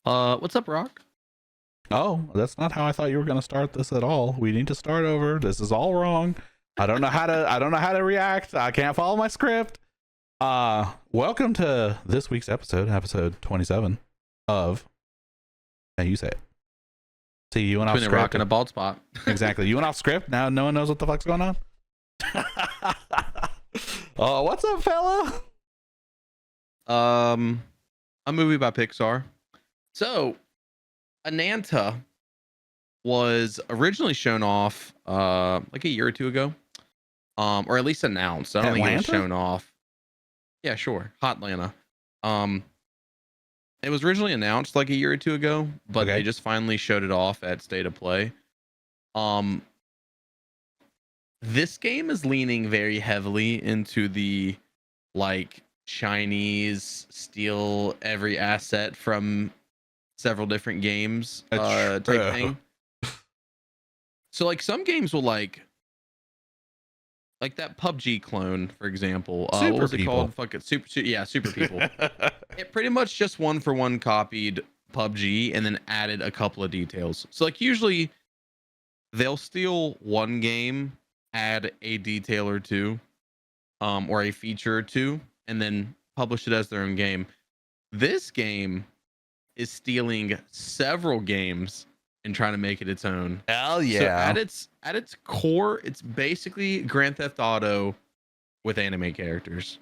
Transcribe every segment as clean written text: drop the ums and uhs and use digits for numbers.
What's up, Rock? Oh, that's not how I thought you were going to start this at all. We need to start over. This is all wrong. I don't know how to react. I can't follow my script. Welcome to this week's episode 27 of how you say it. See, you went off Between a script. rock and a bald spot. Exactly. You went off script. Now no one knows what the fuck's going on. Oh, what's up, fella? A movie by Pixar. So, Ananta was originally shown off like a year or two ago, or at least announced. I don't think it was shown off. Yeah, sure, Hotlanta. It was originally announced like a year or two ago, but they just finally showed it off at State of Play. This game is leaning very heavily into the like Chinese steal every asset from several different games type thing. So like some games will like that PUBG clone, for example. What was it called? Fuck it, Super People. It pretty much just one for one copied PUBG and then added a couple of details. So like usually they'll steal one game, add a detail or two, or a feature or two, and then publish it as their own game. This game is stealing several games and trying to make it its own. Hell yeah. So at its core, it's basically Grand Theft Auto with anime characters.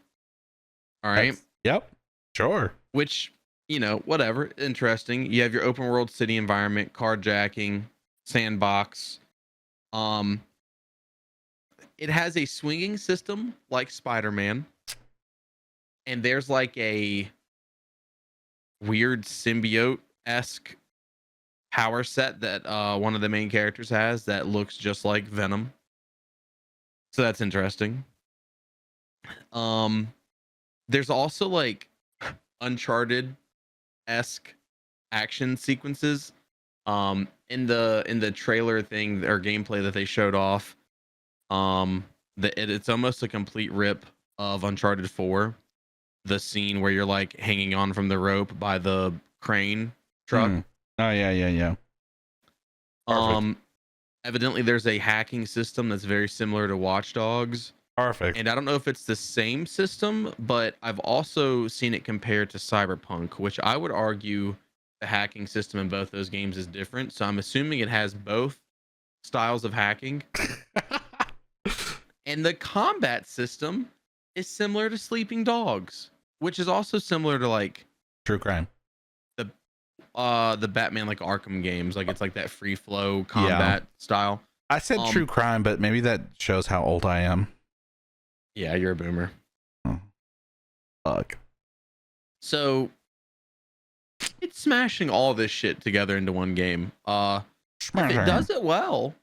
All right. Yep. Sure. Which, you know, whatever. Interesting. You have your open world city environment, carjacking, sandbox. It has a swinging system like Spider-Man. And there's like a weird symbiote-esque power set that one of the main characters has that looks just like Venom. So that's interesting. There's also like Uncharted-esque action sequences. In the trailer thing or gameplay that they showed off, it's almost a complete rip of Uncharted 4. The scene where you're like hanging on from the rope by the crane truck. Oh yeah. Perfect. Evidently there's a hacking system that's very similar to Watch Dogs. Perfect. And I don't know if it's the same system, but I've also seen it compared to Cyberpunk, which I would argue the hacking system in both those games is different. So I'm assuming it has both styles of hacking. And the combat system is similar to Sleeping Dogs, which is also similar to like True Crime. The Batman like Arkham games. Like it's like that free flow combat style. I said True Crime, but maybe that shows how old I am. Yeah, you're a boomer. Oh. Fuck. So it's smashing all this shit together into one game. If it does it well,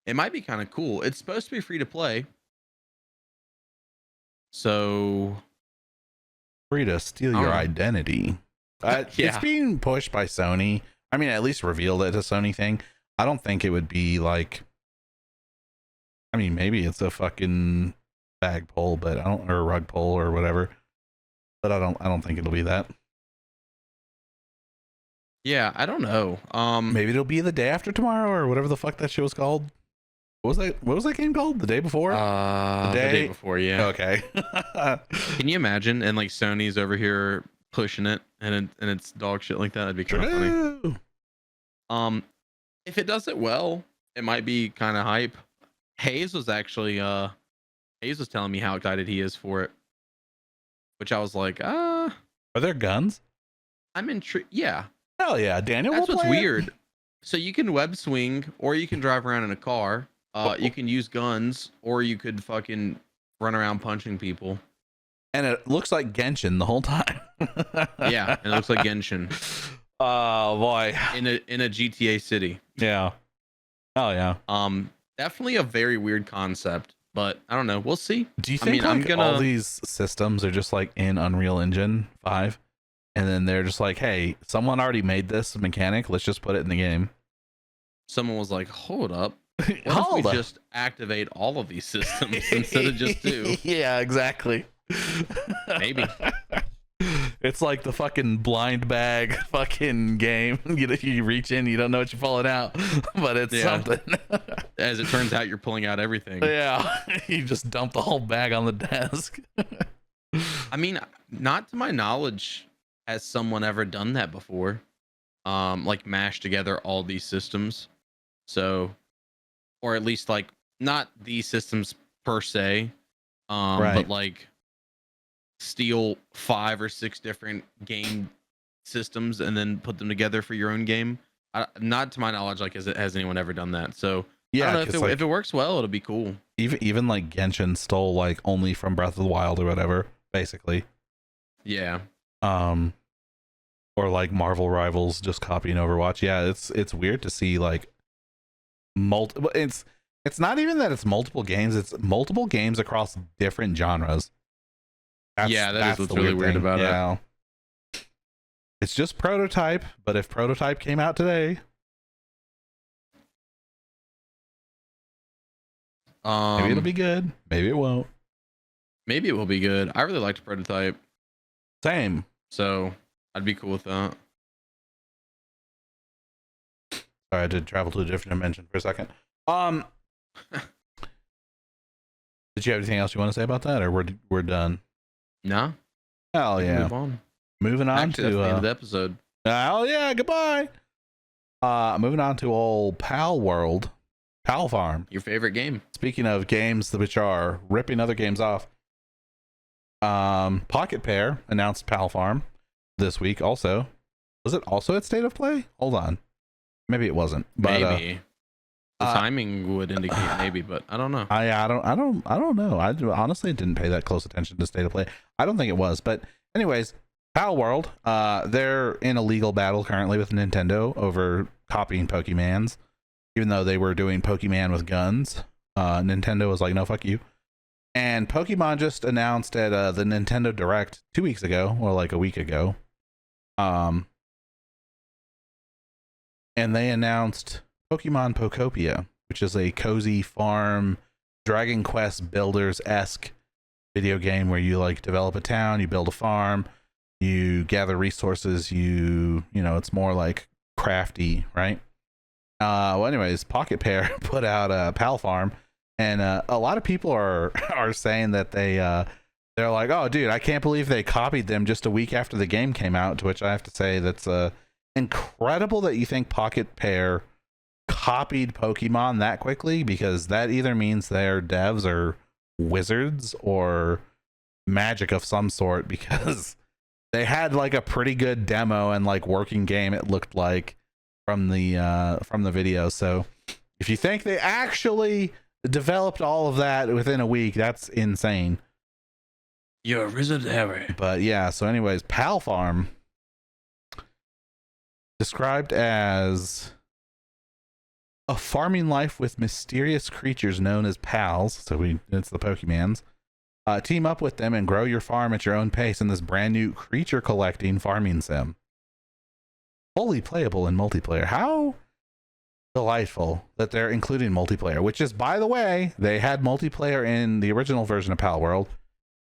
it might be kind of cool. It's supposed to be free to play. So free to steal your identity. It's being pushed by Sony. I mean, at least revealed it a Sony thing. I don't think it would be like, I mean, maybe it's a fucking bag pull, but or a rug pull or whatever. But I don't think it'll be that. Yeah, I don't know. Maybe it'll be the day after tomorrow or whatever the fuck that shit was called. What was that game called? The day before? The day before, yeah. Okay. Can you imagine? And like Sony's over here pushing it and it's dog shit like that. That'd be kind of funny. If it does it well, it might be kind of hype. Hayes was telling me how excited he is for it, which I was like, Are there guns? I'm intrigued. Yeah. Hell yeah, Daniel. That's what's weird. So you can web swing, or you can drive around in a car. You can use guns, or you could fucking run around punching people. And it looks like Genshin the whole time. Yeah, and it looks like Genshin. Oh boy. In a GTA city. Yeah. Oh yeah. Definitely a very weird concept, but I don't know. We'll see. Do you think all these systems are just like in Unreal Engine 5? And then they're just like, hey, someone already made this mechanic. Let's just put it in the game. Someone was like, hold up. What if we just activate all of these systems instead of just two? Yeah, exactly. Maybe. It's like the fucking blind bag fucking game. You reach in, you don't know what you're pulling out, but it's something. As it turns out, you're pulling out everything. Yeah, you just dump the whole bag on the desk. I mean, not to my knowledge, has someone ever done that before? Like mashed together all these systems. So, or at least like not these systems per se, but like steal 5 or 6 different game systems and then put them together for your own game. Not to my knowledge, like has anyone ever done that? So yeah, I don't know if it works well, it'll be cool. Even like Genshin stole like only from Breath of the Wild or whatever, basically. Yeah. Or like Marvel Rivals just copying Overwatch. Yeah, it's weird to see like multiple. It's not even that it's multiple games. It's multiple games across different genres. That's what's really weird about it. It's just Prototype, but if Prototype came out today, maybe it'll be good. Maybe it won't. Maybe it will be good. I really liked Prototype. Same. So I'd be cool with that. Sorry, I did travel to a different dimension for a second. Did you have anything else you want to say about that, or we're done? No. Hell yeah. Move on. Moving on Actually, to that's the end of the episode. Hell yeah, goodbye. Moving on to old Pal World, Palfarm. Your favorite game. Speaking of games which are ripping other games off, Pocket Pair announced Palfarm this week. Also, was it also at State of Play? Hold on, maybe it wasn't. But, maybe the timing would indicate maybe, but I don't know. I don't know. I honestly didn't pay that close attention to State of Play. I don't think it was, but anyways, Pal World, they're in a legal battle currently with Nintendo over copying Pokemans, even though they were doing Pokemon with guns. Nintendo was like, no, fuck you. And Pokemon just announced at the Nintendo Direct 2 weeks ago, or like a week ago, and they announced Pokemon Pokopia, which is a cozy farm Dragon Quest builders-esque video game where you like develop a town, you build a farm, you gather resources, you know, it's more like crafty, right? Well, anyways, Pocket Pair put out Palfarm, and a lot of people are saying that they're like, oh dude, I can't believe they copied them just a week after the game came out, to which I have to say that's incredible that you think Pocket Pair copied Pokemon that quickly, because that either means their devs are wizards or magic of some sort, because they had like a pretty good demo and like working game, it looked like, from the video. So if you think they actually developed all of that within a week, that's insane. You're a wizard, Harry. But yeah, so anyways, Palfarm, described as a farming life with mysterious creatures known as pals. So it's the Pokemans. Team up with them and grow your farm at your own pace in this brand new creature collecting farming sim. Fully playable in multiplayer. How delightful that they're including multiplayer, which is, by the way, they had multiplayer in the original version of Pal World,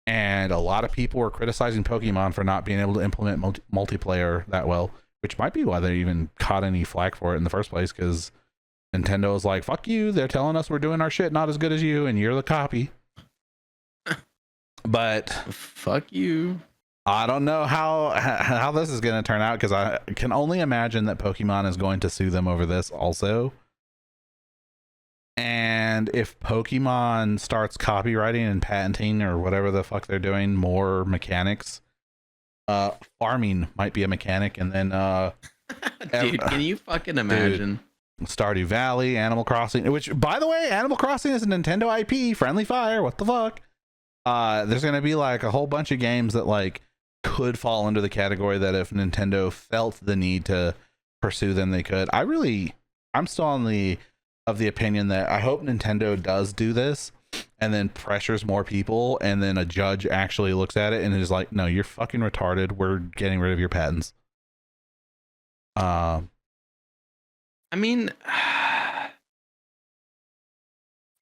and a lot of people were criticizing Pokemon for not being able to implement multiplayer that well, which might be why they even caught any flack for it in the first place, because Nintendo is like, fuck you, they're telling us we're doing our shit not as good as you, and you're the copy. But fuck you. I don't know how this is going to turn out, because I can only imagine that Pokemon is going to sue them over this also. And if Pokemon starts copywriting and patenting or whatever the fuck they're doing, more mechanics, farming might be a mechanic. And then dude, can you fucking imagine? Dude, Stardew Valley, Animal Crossing, which, by the way, Animal Crossing is a Nintendo IP, Friendly Fire, what the fuck? There's going to be like a whole bunch of games that like could fall under the category that if Nintendo felt the need to pursue them, they could. I'm still of the opinion that I hope Nintendo does do this and then pressures more people, and then a judge actually looks at it and is like, no, you're fucking retarded, we're getting rid of your patents. I mean,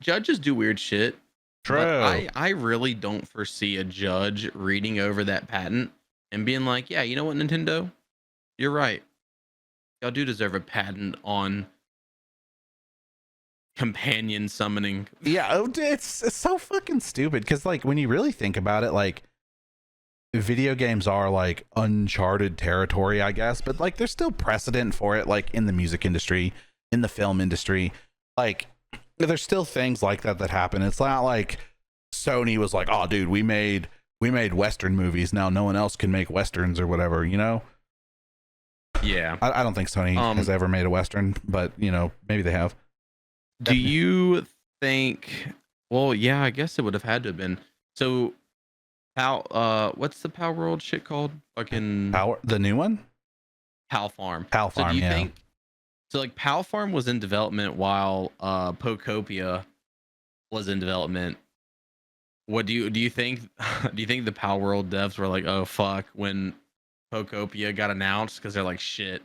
judges do weird shit. True. But I really don't foresee a judge reading over that patent and being like, yeah, you know what, Nintendo, you're right. Y'all do deserve a patent on companion summoning. Yeah, it's so fucking stupid because like when you really think about it, like video games are like uncharted territory, I guess, but like there's still precedent for it, like in the music industry, in the film industry, like there's still things like that happen. It's not like Sony was like, oh dude, we made Western movies, now no one else can make Westerns or whatever, you know? Yeah. I don't think Sony has ever made a Western, but you know, maybe they have. Do you think, well, yeah, I guess it would have had to have been. So what's the Power World shit called? Fucking the new one? Palfarm. Palfarm, so do you yeah. think, so like Palfarm was in development while Pokopia was in development. What do you think? Do you think the Power World devs were like, oh fuck, when Pokopia got announced, because they're like, shit,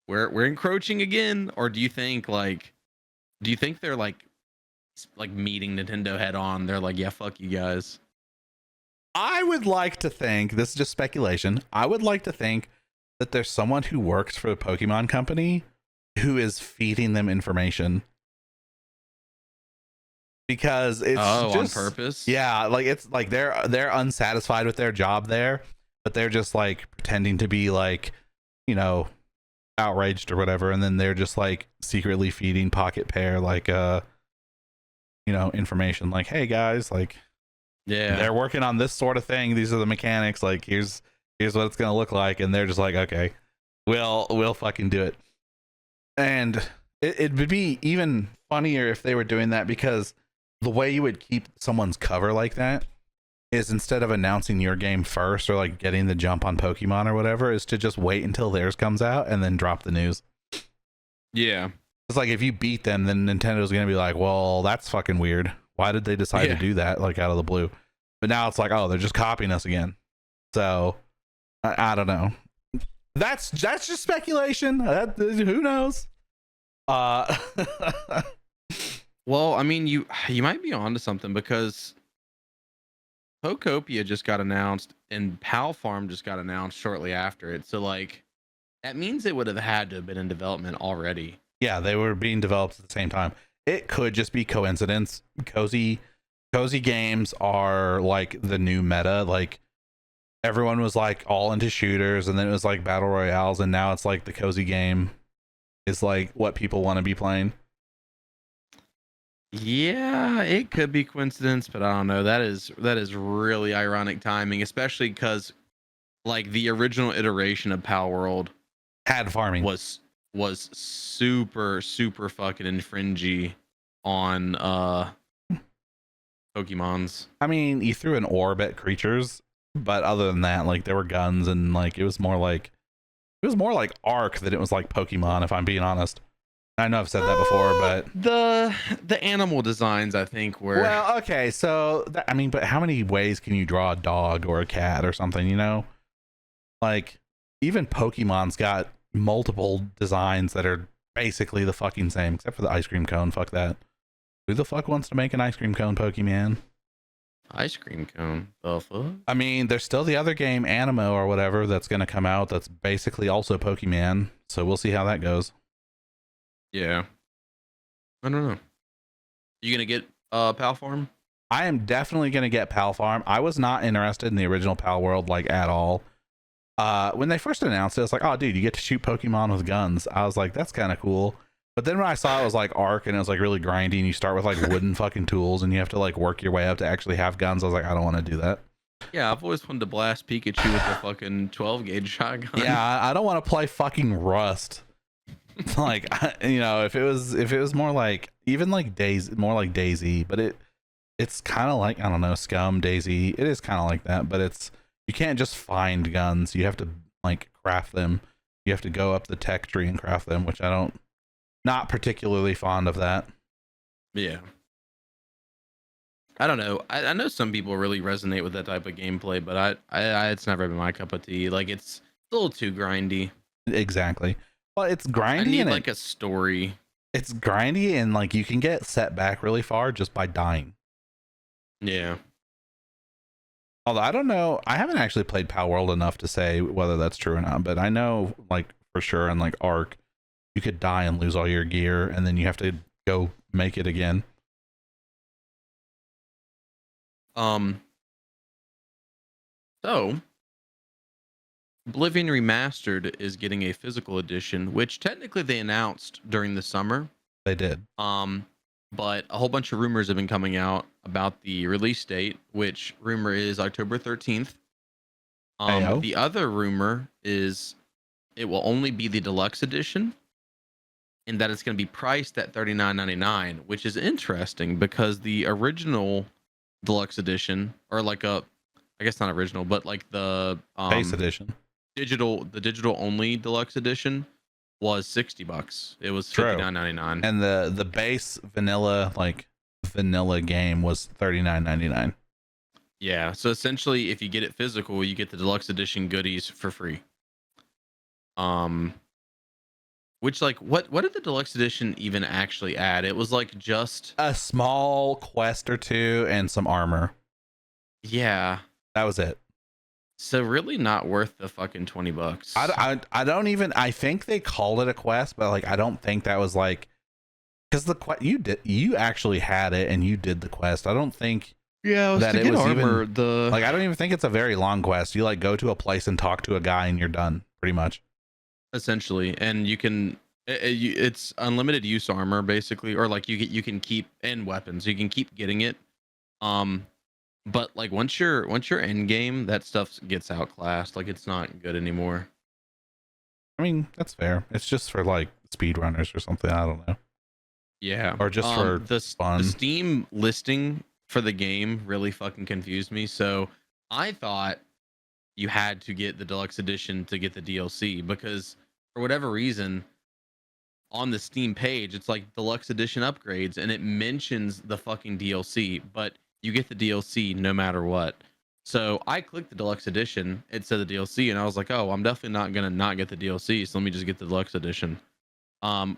we're encroaching again? Or do you think they're like meeting Nintendo head on? They're like, yeah, fuck you guys. I would like to think, this is just speculation, I would like to think that there's someone who works for the Pokemon company who is feeding them information. Because it's just on purpose. Yeah, like it's like they're unsatisfied with their job there, but they're just like pretending to be like, you know, outraged or whatever, and then they're just like secretly feeding Pocket Pair like you know, information like, hey guys, like, yeah, they're working on this sort of thing, these are the mechanics, like here's what it's gonna look like, and they're just like, okay, we'll fucking do it. And it would be even funnier if they were doing that, because the way you would keep someone's cover like that is, instead of announcing your game first or like getting the jump on Pokemon or whatever, is to just wait until theirs comes out and then drop the news. Yeah. It's like, if you beat them, then Nintendo's going to be like, well, that's fucking weird. Why did they decide to do that, like, out of the blue? But now it's like, oh, they're just copying us again. So I don't know. That's just speculation. Who knows? Well, I mean, you might be onto something, because Pokopia just got announced and Palfarm just got announced shortly after it. So like, that means it would have had to have been in development already. Yeah, they were being developed at the same time. It could just be coincidence. Cozy games are like the new meta. Like, everyone was like all into shooters, and then it was like battle royales, and now it's like the cozy game is like what people want to be playing. Yeah, it could be coincidence, but I don't know. That is really ironic timing, especially because like the original iteration of Power World had farming, was super fucking infringy on Pokemons. I mean, you threw an orb at creatures, but other than that, like, there were guns, and like it was more like Ark than it was like Pokemon, if I'm being honest. I know I've said that before, but the animal designs, I think, were, well, okay. So I mean, but how many ways can you draw a dog or a cat or something? You know, like, even Pokemon's got multiple designs that are basically the fucking same, except for the ice cream cone. Fuck that. Who the fuck wants to make an ice cream cone Pokemon? Ice cream cone? The fuck? I mean, there's still the other game, Animo or whatever, that's going to come out. That's basically also Pokemon. So we'll see how that goes. Yeah. I don't know. You gonna get Palfarm? I am definitely gonna get Palfarm. I was not interested in the original Pal World, like, at all. When they first announced it, it's like, oh dude, you get to shoot Pokemon with guns. I was like, that's kind of cool. But then when I saw it was like Ark, and it was like really grindy, and you start with like wooden fucking tools, and you have to like work your way up to actually have guns, I was like, I don't want to do that. Yeah, I've always wanted to blast Pikachu with the fucking 12 gauge shotgun. Yeah, I don't want to play fucking Rust. Like, you know, if it was more like, even like more like Daisy, but it's kind of like, I don't know, Scum, Daisy. It is kind of like that, but you can't just find guns. You have to like craft them. You have to go up the tech tree and craft them, which not particularly fond of that. Yeah. I don't know. I know some people really resonate with that type of gameplay, but I it's never been my cup of tea. Like, it's a little too grindy. Exactly. Well, it's grindy. I need like a story. It's grindy, and like you can get set back really far just by dying. Yeah. Although I don't know, I haven't actually played Pal World enough to say whether that's true or not, but I know like for sure in like Ark, you could die and lose all your gear, and then you have to go make it again. So Oblivion Remastered is getting a physical edition, which technically they announced during the summer. They did. But a whole bunch of rumors have been coming out about the release date, which rumor is October 13th. The other rumor is it will only be the deluxe edition, and that it's going to be priced at $39.99, which is interesting because the original deluxe edition, or like I guess not original, but like the base edition, the digital only deluxe edition was $60. It was $59.99, and the base vanilla game was $39.99. Yeah, so essentially, if you get it physical, you get the deluxe edition goodies for free. Which like what did the deluxe edition even actually add? It was like just a small quest or two and some armor. Yeah, that was it. So really not worth the fucking $20. I don't even, I think they called it a quest, but like I don't think that was like, because you actually had it and you did the quest. I don't think that it was armor, even like I don't even think it's a very long quest. You like go to a place and talk to a guy and you're done pretty much. Essentially, and you can it's unlimited use armor basically, or like you can keep, and weapons, you can keep getting it. But like once you're in game, that stuff gets outclassed. Like it's not good anymore. I mean, that's fair. It's just for like speedrunners or something. I don't know. Yeah. Or just for fun. The Steam listing for the game really fucking confused me. So I thought you had to get the deluxe edition to get the DLC, because for whatever reason on the Steam page it's like deluxe edition upgrades and it mentions the fucking DLC, but you get the DLC no matter what. So I clicked the deluxe edition, it said the DLC, and I was like, oh, I'm definitely not gonna not get the DLC, so let me just get the deluxe edition.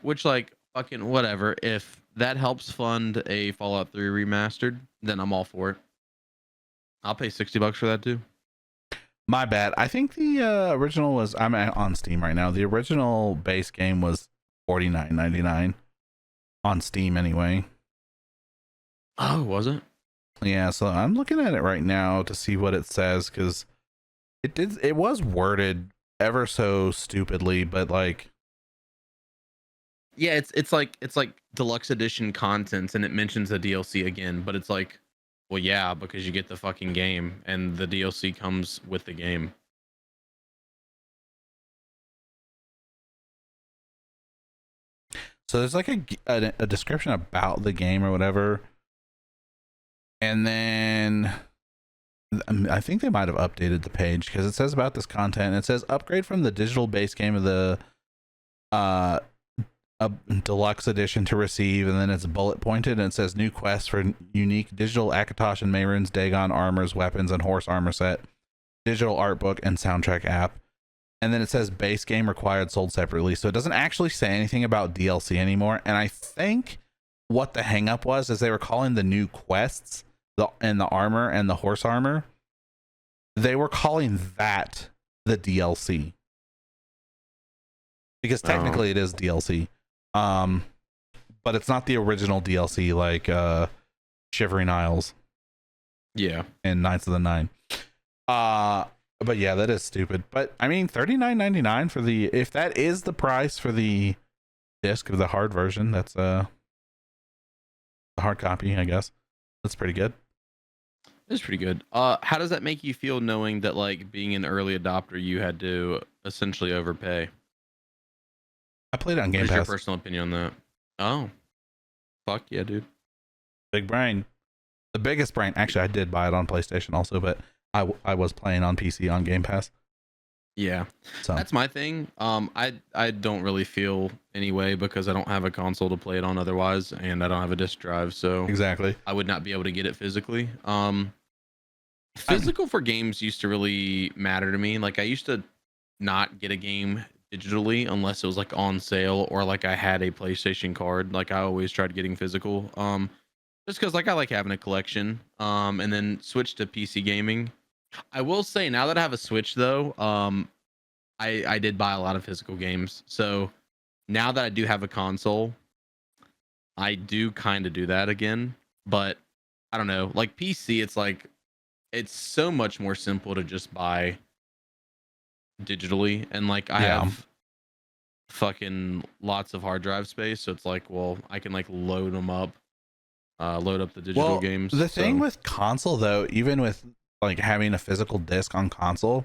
Which like fucking whatever. If that helps fund a Fallout 3 remastered, then I'm all for it. I'll pay $60 for that too. My bad. I think the original was, I'm on Steam right now. The original base game was $49.99 on Steam anyway. Oh, was it? Yeah, so I'm looking at it right now to see what it says, because it was worded ever so stupidly, but like, yeah, it's like deluxe edition content, and it mentions the DLC again, but it's like, well, yeah, because you get the fucking game and the DLC comes with the game. So there's like a description about the game or whatever. And then I think they might have updated the page, because it says about this content. It says upgrade from the digital base game of the a deluxe edition to receive, and then it's bullet pointed and it says new quests for unique digital Akatosh and Mehrunes Dagon armors, weapons, and horse armor set, digital art book, and soundtrack app. And then it says base game required, sold separately. So it doesn't actually say anything about DLC anymore. And I think what the hang up was is they were calling the new quests and the armor and the horse armor, they were calling that the DLC, because technically it is DLC, but it's not the original DLC like Shivering Isles, yeah, and Knights of the Nine. But yeah, that is stupid. But I mean, $39.99 for the, if that is the price for the disc of the hard version, that's the hard copy, I guess. That's pretty good. It's pretty good. How does that make you feel, knowing that like being an early adopter, you had to essentially overpay? I played it on Game Pass. What's your personal opinion on that? Oh, fuck yeah, dude. Big brain. The biggest brain. Actually, I did buy it on PlayStation also, but I was playing on PC on Game Pass. Yeah, so that's my thing. I don't really feel anyway, because I don't have a console to play it on otherwise, and I don't have a disc drive, so exactly I would not be able to get it physically. Physical for games used to really matter to me. Like I used to not get a game digitally unless it was like on sale, or like I had a PlayStation card. Like I always tried getting physical. Just because like I like having a collection. And then switched to PC gaming. I will say now that I have a Switch though, I did buy a lot of physical games. So now that I do have a console, I do kind of do that again. But I don't know, like PC, it's like it's so much more simple to just buy digitally, and like I have fucking lots of hard drive space, so it's like, well, I can like load them up, load up the digital games. The thing with console though, even with like having a physical disc on console,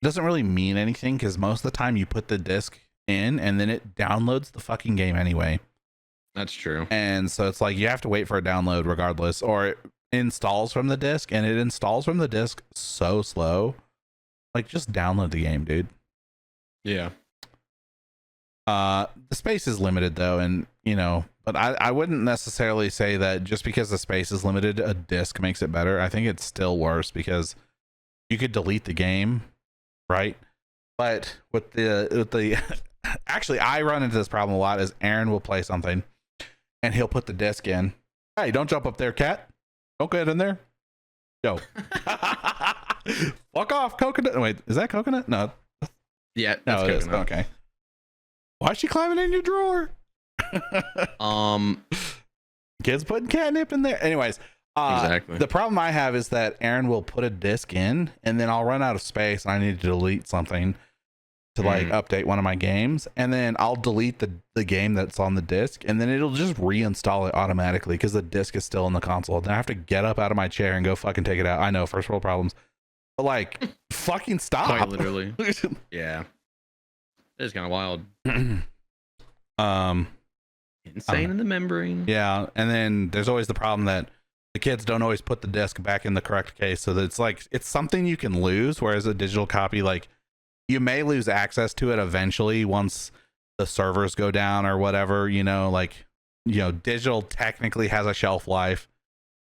it doesn't really mean anything because most of the time you put the disc in and then it downloads the fucking game anyway. That's true. And so it's like you have to wait for a download regardless, or it installs from the disc, and it installs from the disc so slow. Like, just download the game, dude. Yeah. The space is limited though, and you know, but I wouldn't necessarily say that just because the space is limited, a disc makes it better. I think it's still worse because you could delete the game, right? But with the actually, I run into this problem a lot. Is Aaron will play something, and he'll put the disc in. Hey, don't jump up there, cat. Don't get in there. Go. Fuck off, coconut. Wait, is that coconut? No. Yeah, that's no, it is. Okay. Why is she climbing in your drawer? Kids putting catnip in there. Anyways, exactly. The problem I have is that Aaron will put a disc in, and then I'll run out of space, and I need to delete something to like update one of my games, and then I'll delete the game that's on the disc, and then it'll just reinstall it automatically because the disc is still in the console. Then I have to get up out of my chair and go fucking take it out. I know, first world problems, but like, fucking stop. Quite literally. Yeah. It's kind of wild. Insane in the membrane. Yeah, and then there's always the problem that the kids don't always put the disc back in the correct case, so that it's like it's something you can lose, whereas a digital copy, like, you may lose access to it eventually once the servers go down or whatever, you know, like, you know, digital technically has a shelf life,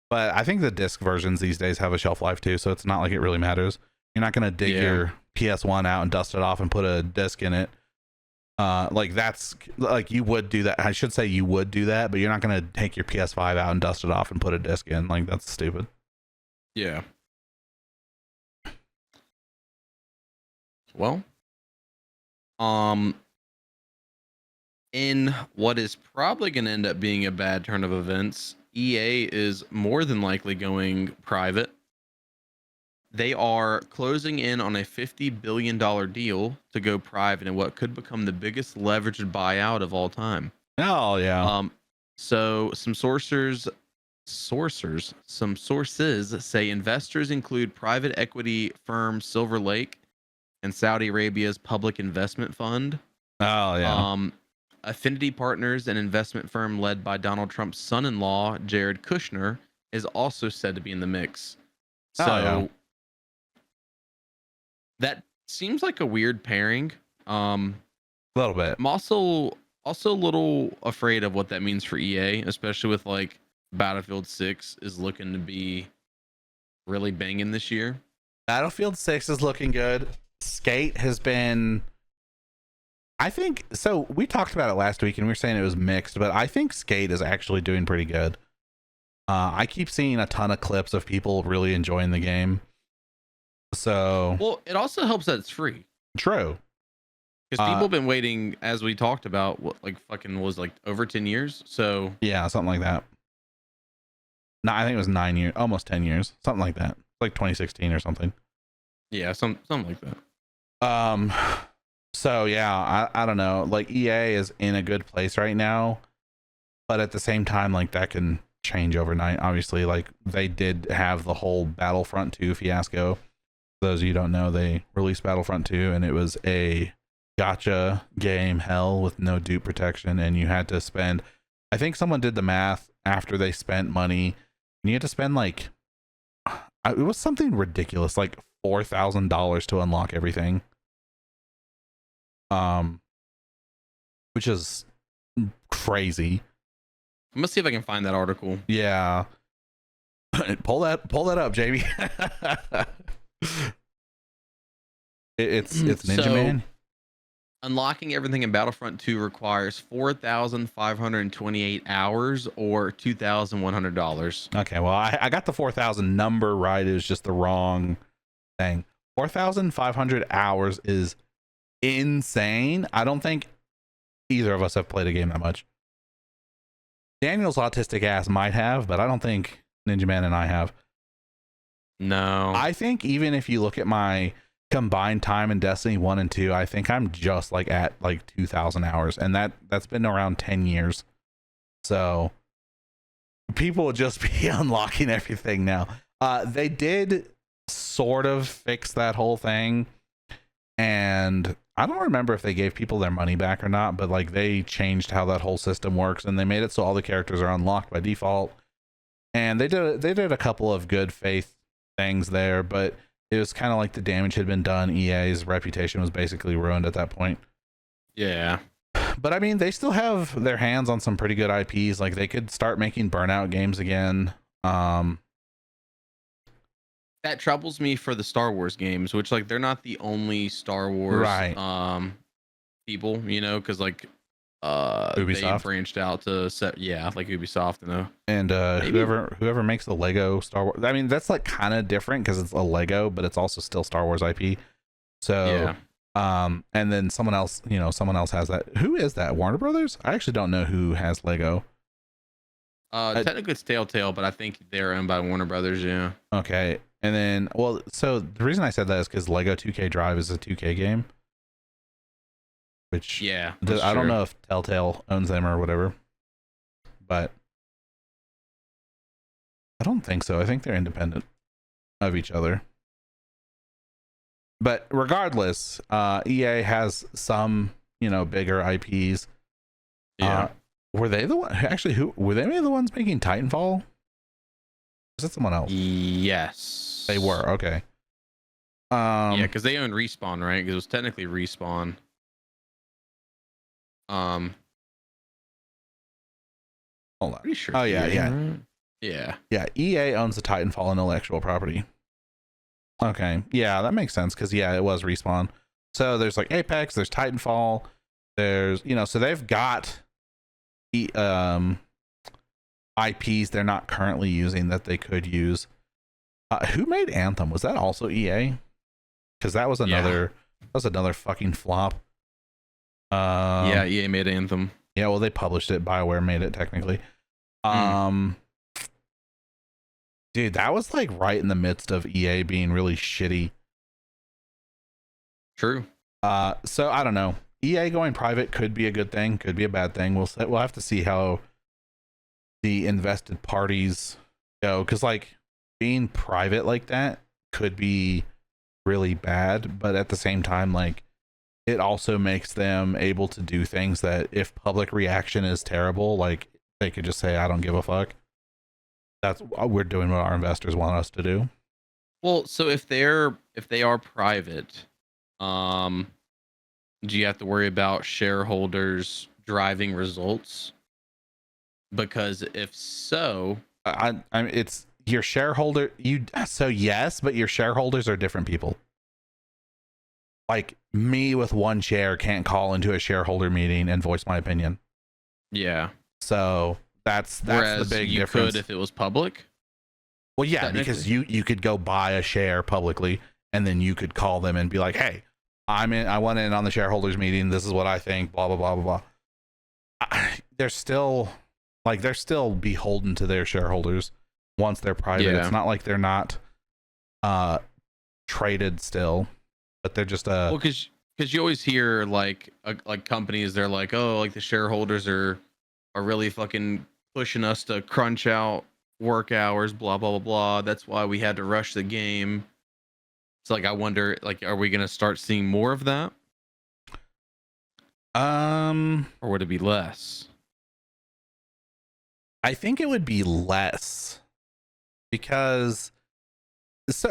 but I think the disc versions these days have a shelf life too, so it's not like it really matters. You're not going to dig your PS1 out and dust it off and put a disc in it. Like, that's like, you would do that. I should say you would do that, but you're not going to take your PS5 out and dust it off and put a disc in. Like, that's stupid. Yeah. Well, in what is probably going to end up being a bad turn of events, EA is more than likely going private. They are closing in on a $50 billion deal to go private in what could become the biggest leveraged buyout of all time. Oh, yeah. So some sources say investors include private equity firm Silver Lake and Saudi Arabia's Public Investment Fund. Oh, yeah. Affinity Partners, an investment firm led by Donald Trump's son-in-law, Jared Kushner, is also said to be in the mix. So that seems like a weird pairing. A little bit. I'm also a little afraid of what that means for EA, especially with like Battlefield 6 is looking to be really banging this year. Battlefield 6 is looking good. Skate has been, I think, so we talked about it last week and we were saying it was mixed, but I think Skate is actually doing pretty good. I keep seeing a ton of clips of people really enjoying the game. So, well, it also helps that it's free. True. Because people have been waiting, as we talked about, what, like fucking was like over 10 years. So yeah, something like that. No, I think it was 9 years, almost 10 years, something like that. Like 2016 or something. Yeah, something like that. So yeah, I don't know. Like, EA is in a good place right now, but at the same time, like, that can change overnight. Obviously, like, they did have the whole Battlefront 2 fiasco. For those of you who don't know, they released Battlefront 2 and it was a gacha game hell with no dupe protection, and you had to spend, I think someone did the math after they spent money, and you had to spend like, it was something ridiculous, like $4,000 to unlock everything. Which is crazy. I'm gonna see if I can find that article. Yeah. pull that up, JB. it's Ninjahitman. Unlocking everything in Battlefront 2 requires 4,528 hours or $2,100. Okay, well, I got the 4,000 number right. It was just the wrong thing. 4,500 hours is insane. I don't think either of us have played a game that much. Daniel's autistic ass might have, but I don't think Ninjaman and I have. No. I think even if you look at my combined time in Destiny 1 and 2, I think I'm just like at like 2,000 hours, and that's been around 10 years. So people will just be unlocking everything now. They did sort of fix that whole thing, and I don't remember if they gave people their money back or not, but like they changed how that whole system works, and they made it so all the characters are unlocked by default. And they did a couple of good faith things there, but it was kind of like the damage had been done. EA's reputation was basically ruined at that point. Yeah. But I mean, they still have their hands on some pretty good IPs. Like they could start making Burnout games again. That troubles me for the Star Wars games, which like they're not the only Star Wars people, you know, because like Ubisoft. they branched out to set like Ubisoft and whoever makes the Lego Star Wars. I mean, that's like kind of different because it's a Lego, but it's also still Star Wars IP. So and then someone else has that. Who is that? Warner Brothers? I actually don't know who has Lego. Technically it's Telltale, but I think they're owned by Warner Brothers. Yeah. Okay. And then, well, so the reason I said that is because Lego 2K Drive is a 2K game. Which, I don't know if Telltale owns them or whatever. But I don't think so. I think they're independent of each other. But regardless, EA has some, bigger IPs. Yeah. Were they the one? Actually, were they the ones making Titanfall? Was that someone else? Yes. They were, okay. Yeah, because they own Respawn, right? Because it was technically Respawn. Hold on. Pretty sure. Oh yeah. Yeah. EA owns the Titanfall intellectual property. Okay, yeah, that makes sense because it was Respawn. So there's like Apex, there's Titanfall, there's so they've got IPs they're not currently using that they could use. Who made Anthem? Was that also EA? Because that was another fucking flop. EA made Anthem. Yeah, well, they published it. BioWare made it technically. Dude, that was like right in the midst of EA being really shitty. True. So I don't know. EA going private could be a good thing, could be a bad thing. We'll have to see how the invested parties go, because like being private like that could be really bad, but at the same time, like it also makes them able to do things that if public reaction is terrible, like they could just say, I don't give a fuck. We're doing what our investors want us to do. Well, so if they are private, do you have to worry about shareholders driving results? Because if so, it's your shareholder. So yes, but your shareholders are different people. Like me with one share can't call into a shareholder meeting and voice my opinion. Yeah. So that's Whereas the big you difference. Could if it was public. Well, yeah, because you could go buy a share publicly, and then you could call them and be like, "Hey, I want in on the shareholders meeting. This is what I think." Blah blah blah blah blah. They're still beholden to their shareholders once they're private. Yeah. It's not like they're not traded still, but they're just well, because you always hear like companies, they're like, oh, like the shareholders are really fucking pushing us to crunch out work hours, blah blah blah blah. That's why we had to rush the game. It's like, I wonder, like, are we gonna start seeing more of that? Or would it be less? I think it would be less, because it's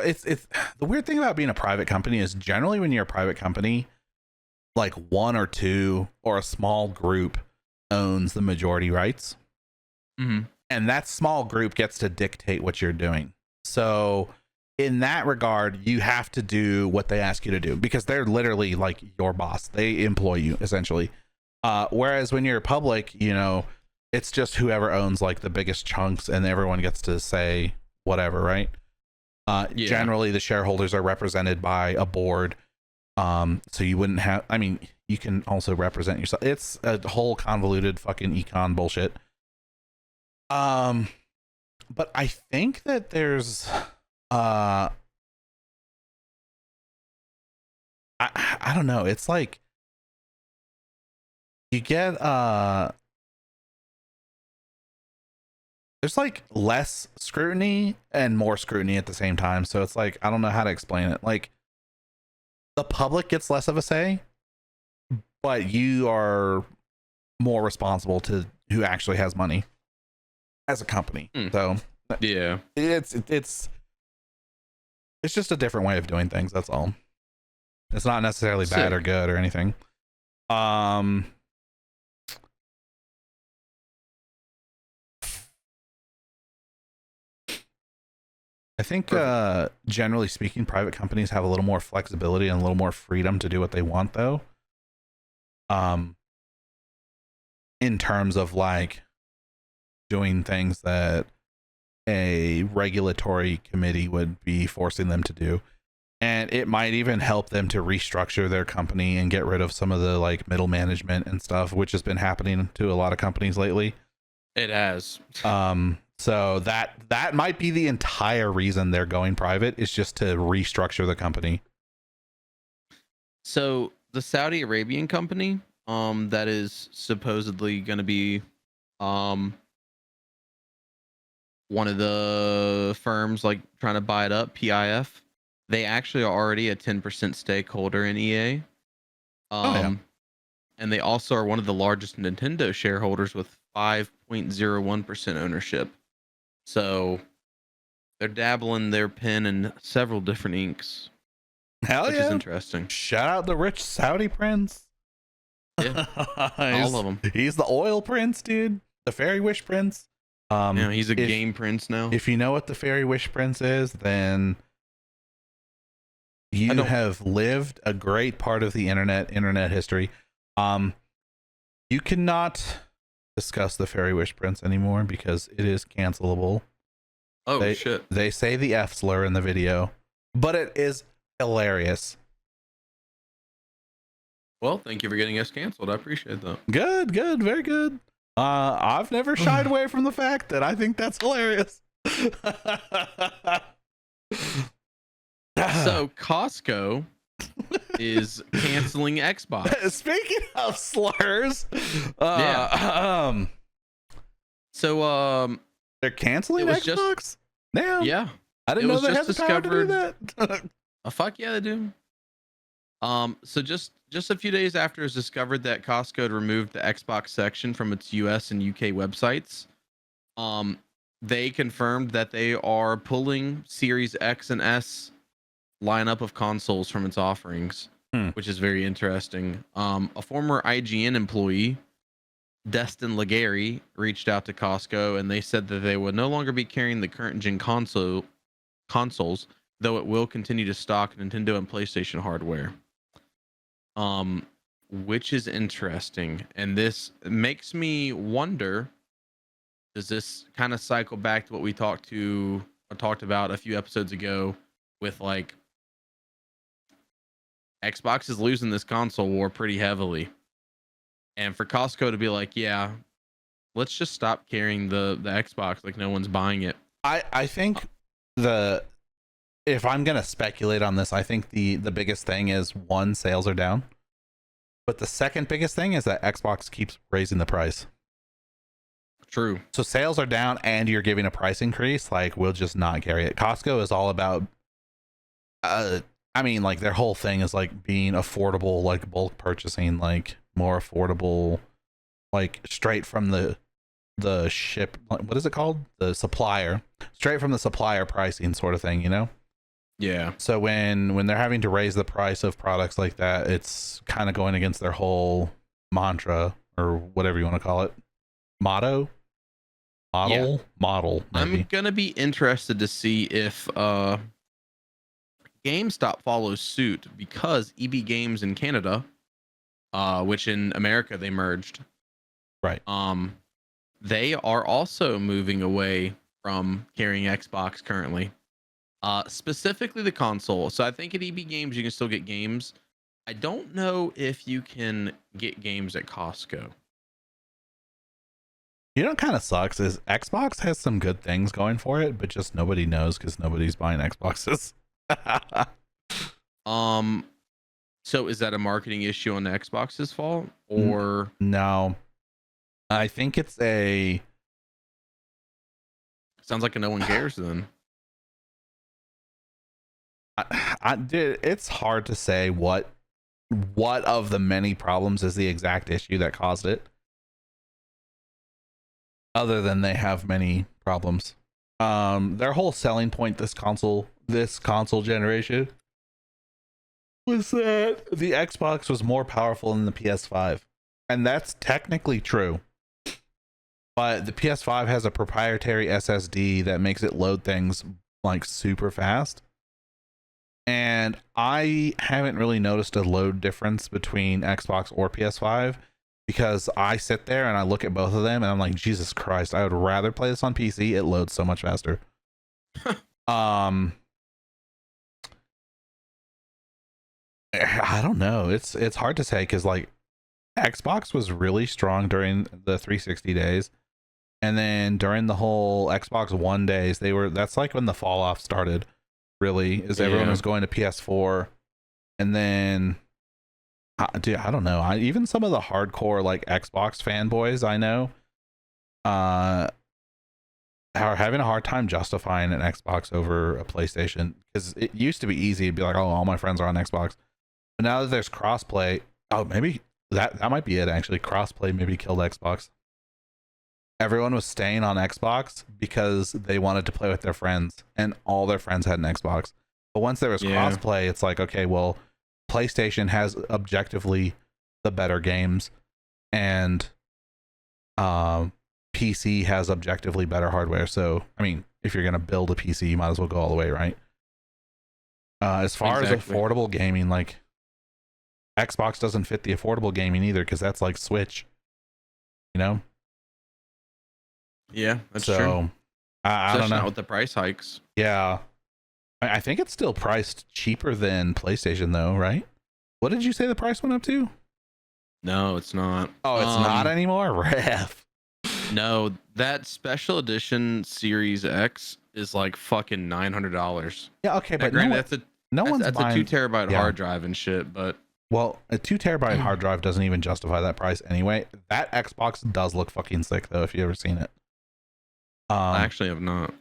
the weird thing about being a private company is generally when you're a private company, like one or two or a small group owns the majority rights. Mm-hmm. And that small group gets to dictate what you're doing. So in that regard, you have to do what they ask you to do, because they're literally like your boss. They employ you essentially. Whereas when you're public, it's just whoever owns like the biggest chunks, and everyone gets to say whatever, right? Generally, the shareholders are represented by a board. So you wouldn't have. I mean, you can also represent yourself. It's a whole convoluted fucking econ bullshit. But I think that there's I don't know. It's like you get there's like less scrutiny and more scrutiny at the same time. So it's like I don't know how to explain it. Like the public gets less of a say, but you are more responsible to who actually has money as a company. So yeah, it's just a different way of doing things. That's all. It's not necessarily bad or good or anything. I think generally speaking, private companies have a little more flexibility and a little more freedom to do what they want, though. In terms of like doing things that a regulatory committee would be forcing them to do. And it might even help them to restructure their company and get rid of some of the like middle management and stuff, which has been happening to a lot of companies lately. It has. So that might be the entire reason they're going private, is just to restructure the company. So the Saudi Arabian company, that is supposedly going to be, one of the firms like trying to buy it up, PIF. They actually are already a 10% stakeholder in EA. And they also are one of the largest Nintendo shareholders with 5.01% ownership. So they're dabbling their pen in several different inks. Hell which yeah. is interesting. Shout out the rich Saudi prince. Yeah. All of them. He's the oil prince, dude. The fairy wish prince. Yeah, he's a game prince now. If you know what the fairy wish prince is, then you have lived a great part of the internet history. You cannot discuss the fairy wish prince anymore because it is cancelable. Oh, shit. They say the F slur in the video, but it is hilarious. Well, thank you for getting us canceled. I appreciate that. Good, very good. I've never shied away from the fact that I think that's hilarious. So Costco is canceling Xbox. Speaking of slurs, so they're canceling Xbox now. Yeah, I didn't know they had the power to do that. Fuck yeah, they do. So just a few days after it was discovered that Costco had removed the Xbox section from its US and UK websites, they confirmed that they are pulling Series X and S lineup of consoles from its offerings, which is very interesting. A former IGN employee, Destin Legary, reached out to Costco and they said that they would no longer be carrying the current gen consoles, though it will continue to stock Nintendo and PlayStation hardware. Which is interesting, and this makes me wonder, does this kind of cycle back to what we talked about a few episodes ago with like Xbox is losing this console war pretty heavily, and for Costco to be like, yeah, let's just stop carrying the Xbox, like no one's buying it. I think if I'm gonna speculate on this, I think the biggest thing is, one, sales are down, but the second biggest thing is that Xbox keeps raising the price. True. So sales are down and you're giving a price increase, like we'll just not carry it. Costco is all about I mean, like their whole thing is like being affordable, like bulk purchasing, like more affordable, like straight from the ship, what is it called? The supplier, straight from the supplier pricing sort of thing, you know? Yeah. So when they're having to raise the price of products like that, it's kind of going against their whole mantra, or whatever you want to call it. Model. Maybe. I'm gonna be interested to see if GameStop follows suit, because EB Games in Canada, which in America they merged, right? They are also moving away from carrying Xbox currently. Specifically the console. So I think at EB Games you can still get games. I don't know if you can get games at Costco. You know what kind of sucks is Xbox has some good things going for it, but just nobody knows because nobody's buying Xboxes. So is that a marketing issue on the Xbox's fault, or no? I think it's a. Sounds like no one cares then. Dude, it's hard to say what of the many problems is the exact issue that caused it. Other than they have many problems. Their whole selling point this console generation was that the Xbox was more powerful than the PS5. And that's technically true. But the PS5 has a proprietary SSD that makes it load things like super fast. And I haven't really noticed a load difference between Xbox or PS5 because I sit there and I look at both of them and I'm like, Jesus Christ, I would rather play this on PC. It loads so much faster. I don't know. It's hard to say because like Xbox was really strong during the 360 days. And then during the whole Xbox One days, that's like when the fall off started. Really, is everyone was going to PS4, and then dude, I don't know. Even some of the hardcore like Xbox fanboys I know are having a hard time justifying an Xbox over a PlayStation because it used to be easy to be like, oh, all my friends are on Xbox, but now that there's crossplay, oh, maybe that might be it. Actually, crossplay maybe killed Xbox. Everyone was staying on Xbox because they wanted to play with their friends and all their friends had an Xbox. But once there was crossplay, it's like, okay, well, PlayStation has objectively the better games and PC has objectively better hardware. So, I mean, if you're going to build a PC, you might as well go all the way, right? As far as affordable gaming, like Xbox doesn't fit the affordable gaming either because that's like Switch, you know? Yeah, that's true. I don't know. Not with the price hikes. Yeah. I think it's still priced cheaper than PlayStation though, right? What did you say the price went up to? No, it's not. Oh, it's not anymore? Ref. No, that special edition Series X is like fucking $900. Yeah, okay, but granted, that's buying, a 2 terabyte hard drive and shit, but well, a 2 terabyte hard drive doesn't even justify that price anyway. That Xbox does look fucking sick though, if you ever seen it. I actually have not.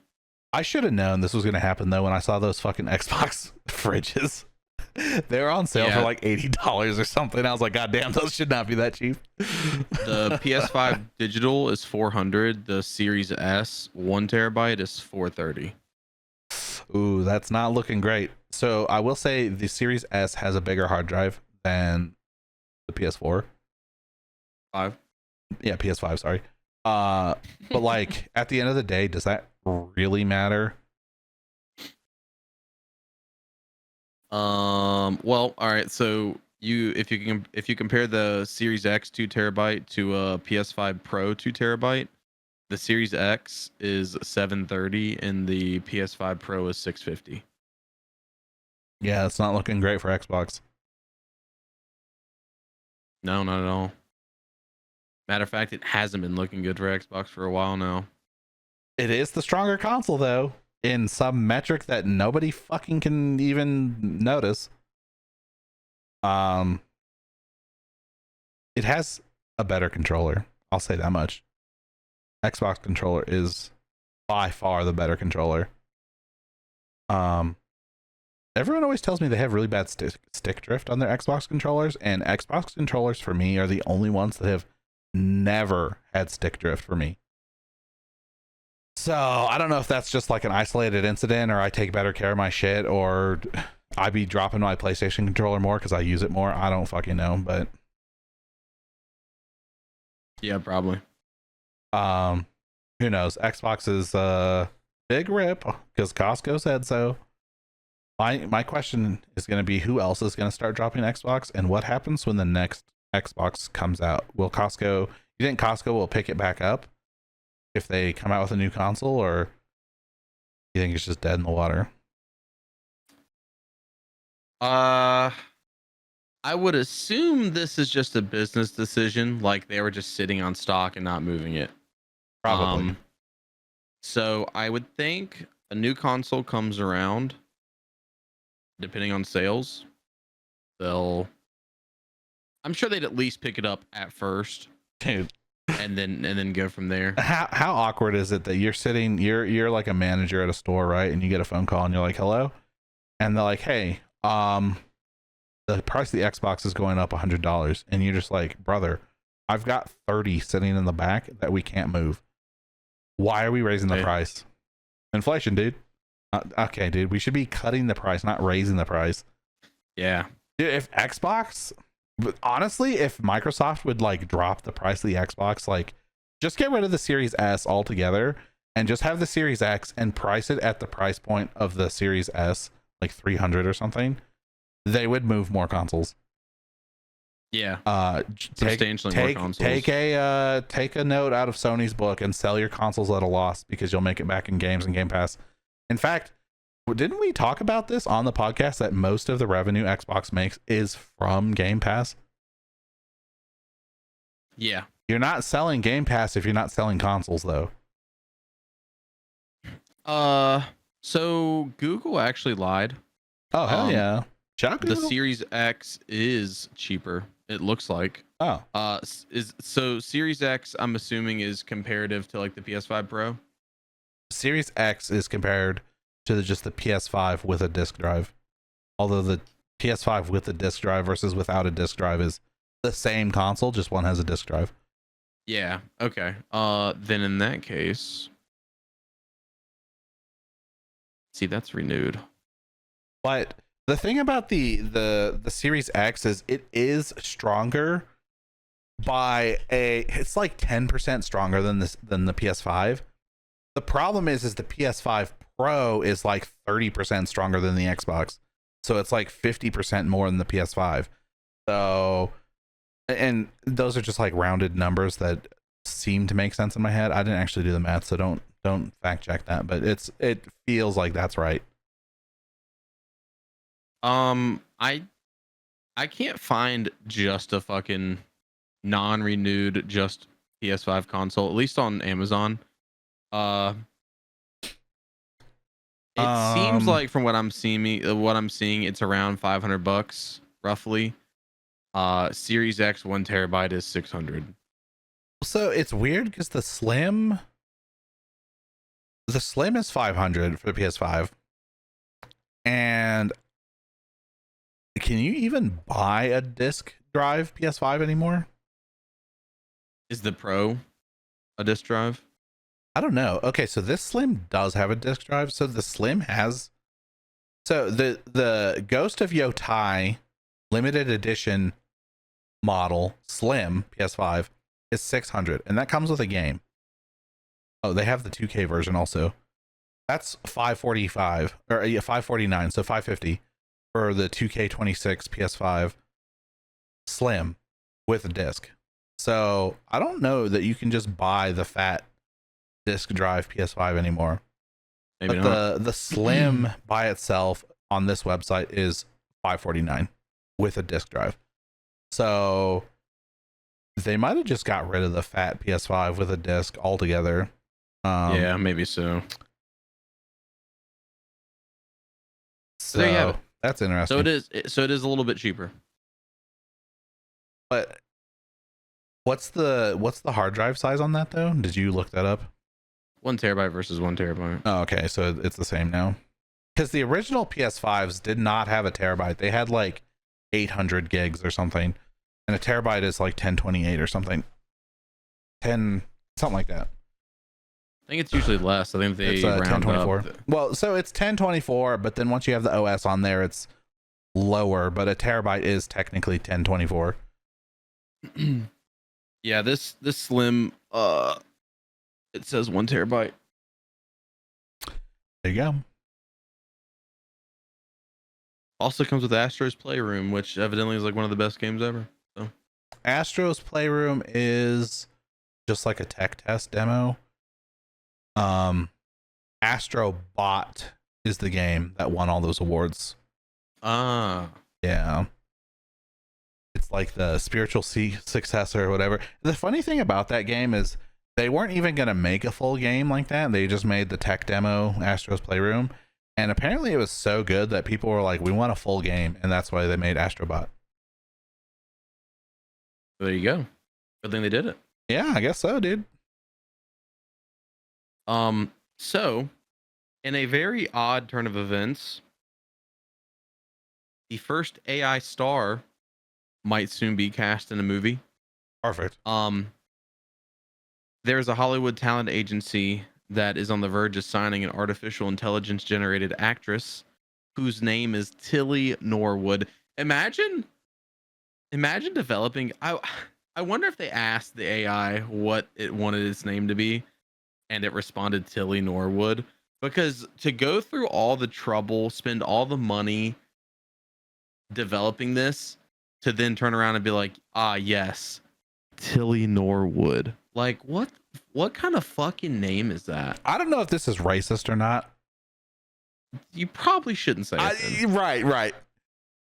I should have known this was going to happen though when I saw those fucking Xbox fridges. They were on sale for like $80 or something. I was like, God damn, those should not be that cheap. The PS5 digital is $400. The Series S 1 terabyte is $430. Ooh, that's not looking great. So I will say the Series S has a bigger hard drive than the PS4. 5. Yeah, PS5. Sorry. But like at the end of the day, does that really matter? Well, all right. So if you compare the Series X 2 terabyte to a PS5 Pro 2 terabyte, the Series X is $730 and the PS5 Pro is $650. Yeah, it's not looking great for Xbox. No, not at all. Matter of fact, it hasn't been looking good for Xbox for a while now. It is the stronger console though, in some metric that nobody fucking can even notice. It has a better controller. I'll say that much. Xbox controller is by far the better controller. Everyone always tells me they have really bad stick drift on their Xbox controllers, and Xbox controllers for me are the only ones that have never had stick drift for me. So I don't know if that's just like an isolated incident, or I take better care of my shit, or I be dropping my PlayStation controller more because I use it more. I don't fucking know, but yeah, probably. Who knows? Xbox is big rip because Costco said so. My question is going to be, who else is going to start dropping Xbox, and what happens when the next Xbox comes out? Will Costco? You think Costco will pick it back up if they come out with a new console, or you think it's just dead in the water? I would assume this is just a business decision, like they were just sitting on stock and not moving it. Probably. So I would think a new console comes around, depending on sales, I'm sure they'd at least pick it up at first, dude, and then go from there. How awkward is it that you're like a manager at a store, right? And you get a phone call and you're like, hello, and they're like, hey, the price of the Xbox is going up $100, and you're just like, brother, I've got 30 sitting in the back that we can't move. Why are we raising the price? Inflation, dude. Okay, dude, we should be cutting the price, not raising the price. Yeah. Dude, if Xbox, honestly, if Microsoft would like drop the price of the Xbox, like just get rid of the Series S altogether and just have the Series X and price it at the price point of the Series S, like 300 or something, they would move more consoles. Yeah. Substantially more consoles. Take a note out of Sony's book and sell your consoles at a loss, because you'll make it back in games and Game Pass. In fact, didn't we talk about this on the podcast that most of the revenue Xbox makes is from Game Pass? Yeah. You're not selling Game Pass if you're not selling consoles, though. So Google actually lied. Oh, hell yeah. The Series X is cheaper, it looks like. Oh. So Series X, I'm assuming, is comparative to like the PS5 Pro? Series X is compared to just the PS5 with a disc drive. Although the PS5 with a disc drive versus without a disc drive is the same console, just one has a disc drive. Yeah, okay. Then in that case, see, that's renewed. But the thing about the Series X is it is stronger by it's like 10% stronger than the PS5. The problem is the PS5 Pro is like 30% stronger than the Xbox. So it's like 50% more than the PS5. So, and those are just like rounded numbers that seem to make sense in my head. I didn't actually do the math, so don't fact check that, but it feels like that's right. I can't find just a fucking non-renewed just PS5 console, at least on Amazon. It seems like from what I'm seeing, it's around $500 roughly. Series X 1 terabyte is $600. So it's weird because the Slim is $500 for the PS5, and can you even buy a disc drive PS5 anymore? Is the Pro a disc drive? I don't know. Okay, so this Slim does have a disc drive. So the Slim has, so the Ghost of Yotai limited edition model Slim PS5 is $600, and that comes with a game. Oh, they have the 2K version also. That's $545 or $549, so $550 for the 2K26 PS5 Slim with a disc. So I don't know that you can just buy the fat disc drive PS5 anymore. Maybe but not. The Slim by itself on this website is $549 with a disc drive. So they might have just got rid of the fat PS5 with a disc altogether. Yeah, maybe so. So there you have it. That's interesting. So it is a little bit cheaper. But what's the hard drive size on that though? Did you look that up? 1 terabyte versus 1 terabyte. Oh, okay, so it's the same now. Because the original PS5s did not have a terabyte. They had like 800 gigs or something, and a terabyte is like 1028 or something. Something like that. I think it's usually less. I think they round 1024. up. Well, so it's 1024, but then once you have the OS on there, it's lower. But a terabyte is technically 1024. Yeah, this Slim, it says 1 terabyte. There you go. Also comes with Astro's Playroom, which evidently is like one of the best games ever. So Astro's Playroom is just like a tech test demo. Astro Bot is the game that won all those awards. Yeah. It's like the spiritual successor or whatever. The funny thing about that game is they weren't even going to make a full game like that. They just made the tech demo, Astro's Playroom. And apparently it was so good that people were like, we want a full game. And that's why they made Astrobot. There you go. Good thing they did it. Yeah, I guess so, dude. So in a very odd turn of events, the first AI star might soon be cast in a movie. Perfect. There's a Hollywood talent agency that is on the verge of signing an artificial intelligence generated actress whose name is Tilly Norwood. Imagine developing. I wonder if they asked the AI what it wanted its name to be, and it responded Tilly Norwood. Because to go through all the trouble, spend all the money developing this, to then turn around and be like, yes, Tilly Norwood. Like, what kind of fucking name is that? I don't know if this is racist or not. You probably shouldn't say it. Right.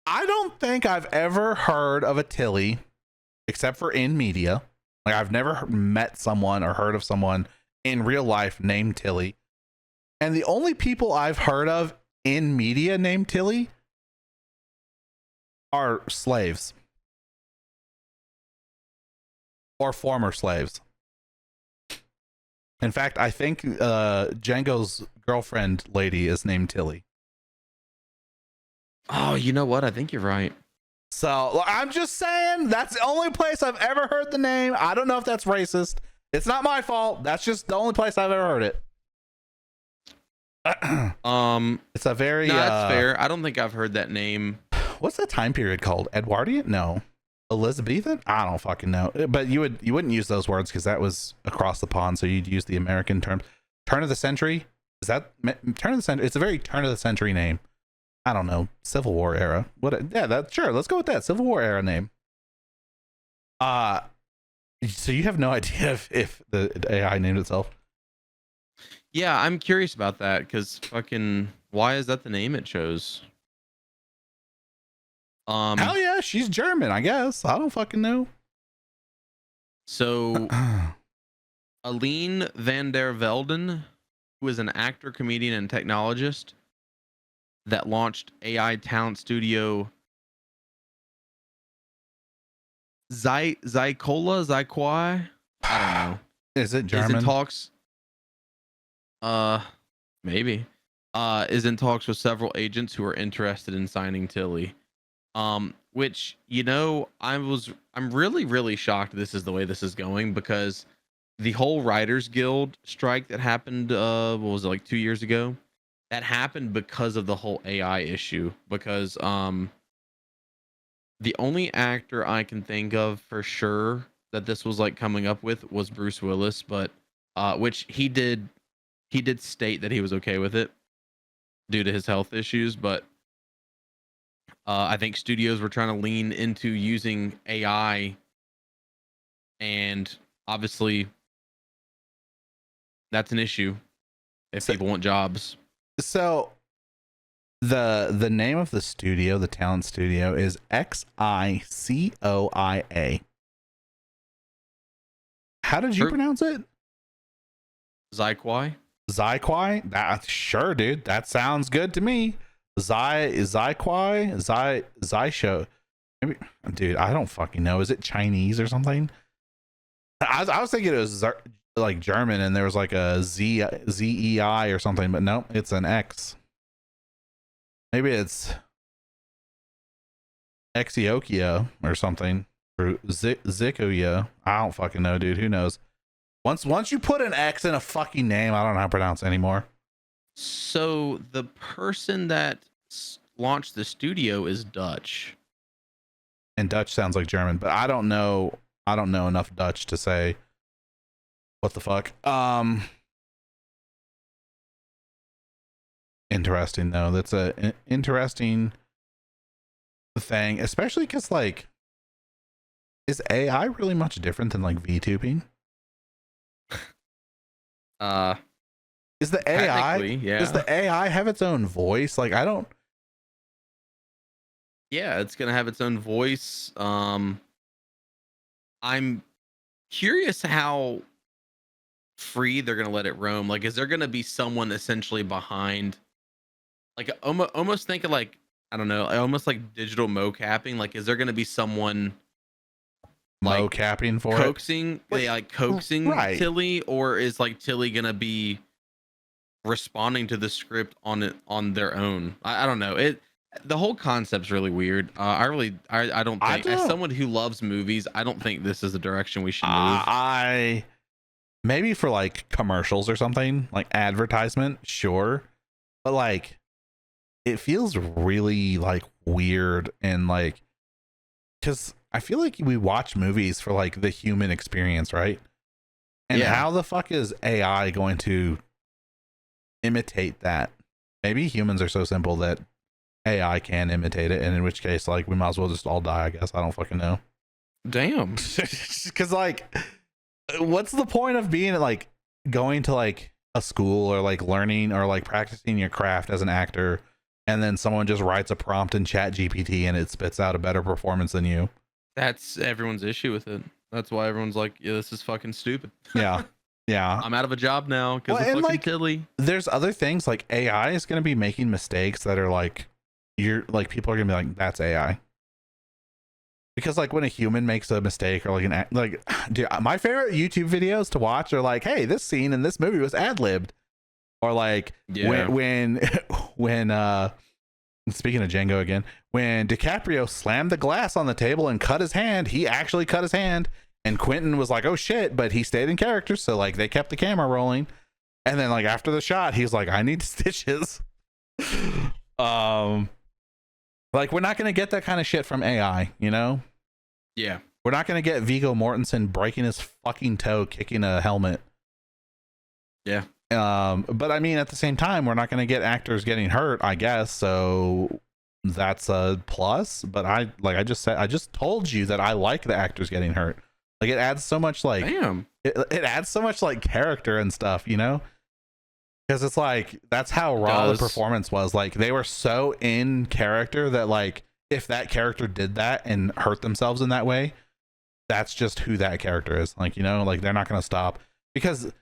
I don't think I've ever heard of a Tilly, except for in media. Like, I've never met someone or heard of someone in real life named Tilly. And the only people I've heard of in media named Tilly are slaves. Or former slaves. In fact, I think Django's girlfriend lady is named Tilly. Oh, you know what? I think you're right. So I'm just saying that's the only place I've ever heard the name. I don't know if that's racist. It's not my fault. That's just the only place I've ever heard it. It's a very no, that's fair. I don't think I've heard that name. What's that time period called? Edwardian? No. Elizabethan? I don't fucking know. But you wouldn't use those words because that was across the pond, so you'd use the American term. Turn of the century? Is that turn of the century? It's a very turn of the century name. I don't know. Civil War era. What? Yeah, that's sure. Let's go with that. Civil War era name. So you have no idea if the AI named itself? Yeah, I'm curious about that because fucking why is that the name it chose? Hell yeah, she's German, I guess. I don't fucking know. So Aline van der Velden, who is an actor, comedian, and technologist that launched AI talent studio Zyquai. I don't know. Is it German? Is in talks. Maybe. Is in talks with several agents who are interested in signing Tilly. Which, you know, I'm really, really shocked this is the way this is going because the whole Writers Guild strike that happened, what was it, like 2 years ago? That happened because of the whole AI issue. Because the only actor I can think of for sure that this was like coming up with was Bruce Willis, but which he did state that he was okay with it due to his health issues, but I think studios were trying to lean into using AI, and obviously that's an issue if people want jobs. So the name of the studio, the talent studio, is Xicoia. How did you pronounce it? Zyquai? Zyquai? Sure, dude. That sounds good to me. Zyshow. Maybe, dude, I don't fucking know. Is it Chinese or something? I was thinking it was like German and there was like a ZEI or something, but no, it's an X. Maybe it's Exiokia or something. Or Zikoya. I don't fucking know, dude. Who knows? Once you put an X in a fucking name, I don't know how to pronounce it anymore. So the person that launched the studio is Dutch. And Dutch sounds like German, but I don't know enough Dutch to say what the fuck. Interesting though. That's an interesting thing, especially because like, is AI really much different than like VTubing? Is the AI? Yeah. Does the AI have its own voice? Like, I don't. Yeah, it's gonna have its own voice. I'm curious how free they're gonna let it roam. Like, is there gonna be someone essentially behind? Like, almost think of like, I don't know, almost like digital mocapping. Like, is there gonna be someone like Mocapping for coaxing? They like coaxing right. Tilly, or is like Tilly gonna be responding to the script on their own? I don't know. The whole concept's really weird. I don't think, as someone who loves movies, I don't think this is the direction we should move. I maybe for like commercials or something, like advertisement, sure, but like it feels really like weird, and like, because I feel like we watch movies for like the human experience, right? And how the fuck is AI going to imitate that? Maybe humans are so simple that AI can imitate it, and in which case, like, we might as well just all die, I guess. I don't fucking know. Damn. Because like, what's the point of being like going to like a school or like learning or like practicing your craft as an actor, and then someone just writes a prompt in Chat GPT and it spits out a better performance than you? That's everyone's issue with it. That's why everyone's like, yeah, this is fucking stupid. Yeah. I'm out of a job now because of fucking like, Tilly. There's other things, like AI is going to be making mistakes that are like, you're like, people are gonna be like, that's AI. Because like when a human makes a mistake, or like dude, my favorite YouTube videos to watch are like, hey, this scene in this movie was ad-libbed, or like when speaking of Django again, when DiCaprio slammed the glass on the table and cut his hand, he actually cut his hand, and Quentin was like, oh shit, but he stayed in character, so like they kept the camera rolling, and then like after the shot he's like, I need stitches. Like, we're not going to get that kind of shit from AI, you know? Yeah. We're not going to get Viggo Mortensen breaking his fucking toe kicking a helmet. Yeah. But I mean, at the same time, we're not going to get actors getting hurt, I guess. So that's a plus. But I just told you that I like the actors getting hurt. Like, it adds so much, like, damn. It adds so much, like, character and stuff, you know? Because it's like, that's how raw the performance was. Like, they were so in character that, like, if that character did that and hurt themselves in that way, that's just who that character is. Like, you know, like, they're not going to stop. Because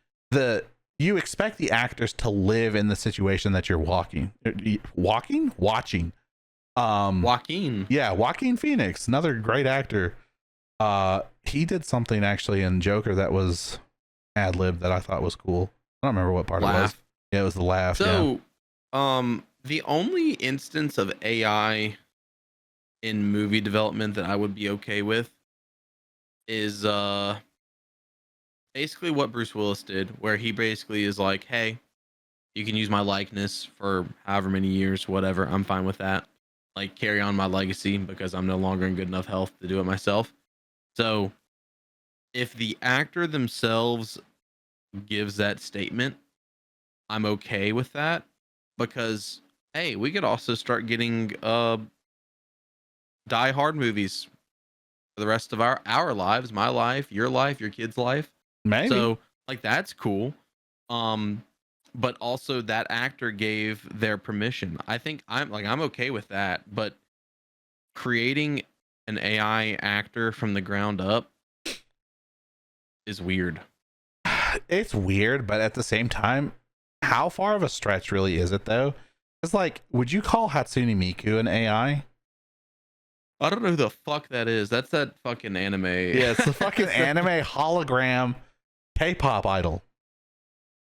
you expect the actors to live in the situation that you're watching. Joaquin. Yeah, Joaquin Phoenix, another great actor. He did something actually in Joker that was ad-lib that I thought was cool. I don't remember what part it was. Yeah, it was the laugh. So, the only instance of AI in movie development that I would be okay with is basically what Bruce Willis did, where he basically is like, hey, you can use my likeness for however many years, whatever. I'm fine with that. Like, carry on my legacy because I'm no longer in good enough health to do it myself. So, if the actor themselves gives that statement, I'm okay with that, because hey, we could also start getting Die Hard movies for the rest of our lives, my life, your kid's life. Maybe. So like, that's cool. But also that actor gave their permission. I think I'm okay with that, but creating an AI actor from the ground up is weird. It's weird, but at the same time, how far of a stretch really is it though? It's like, would you call Hatsune Miku an AI? I don't know who the fuck that is. That's that fucking anime. Yeah, it's the fucking anime hologram K-pop idol.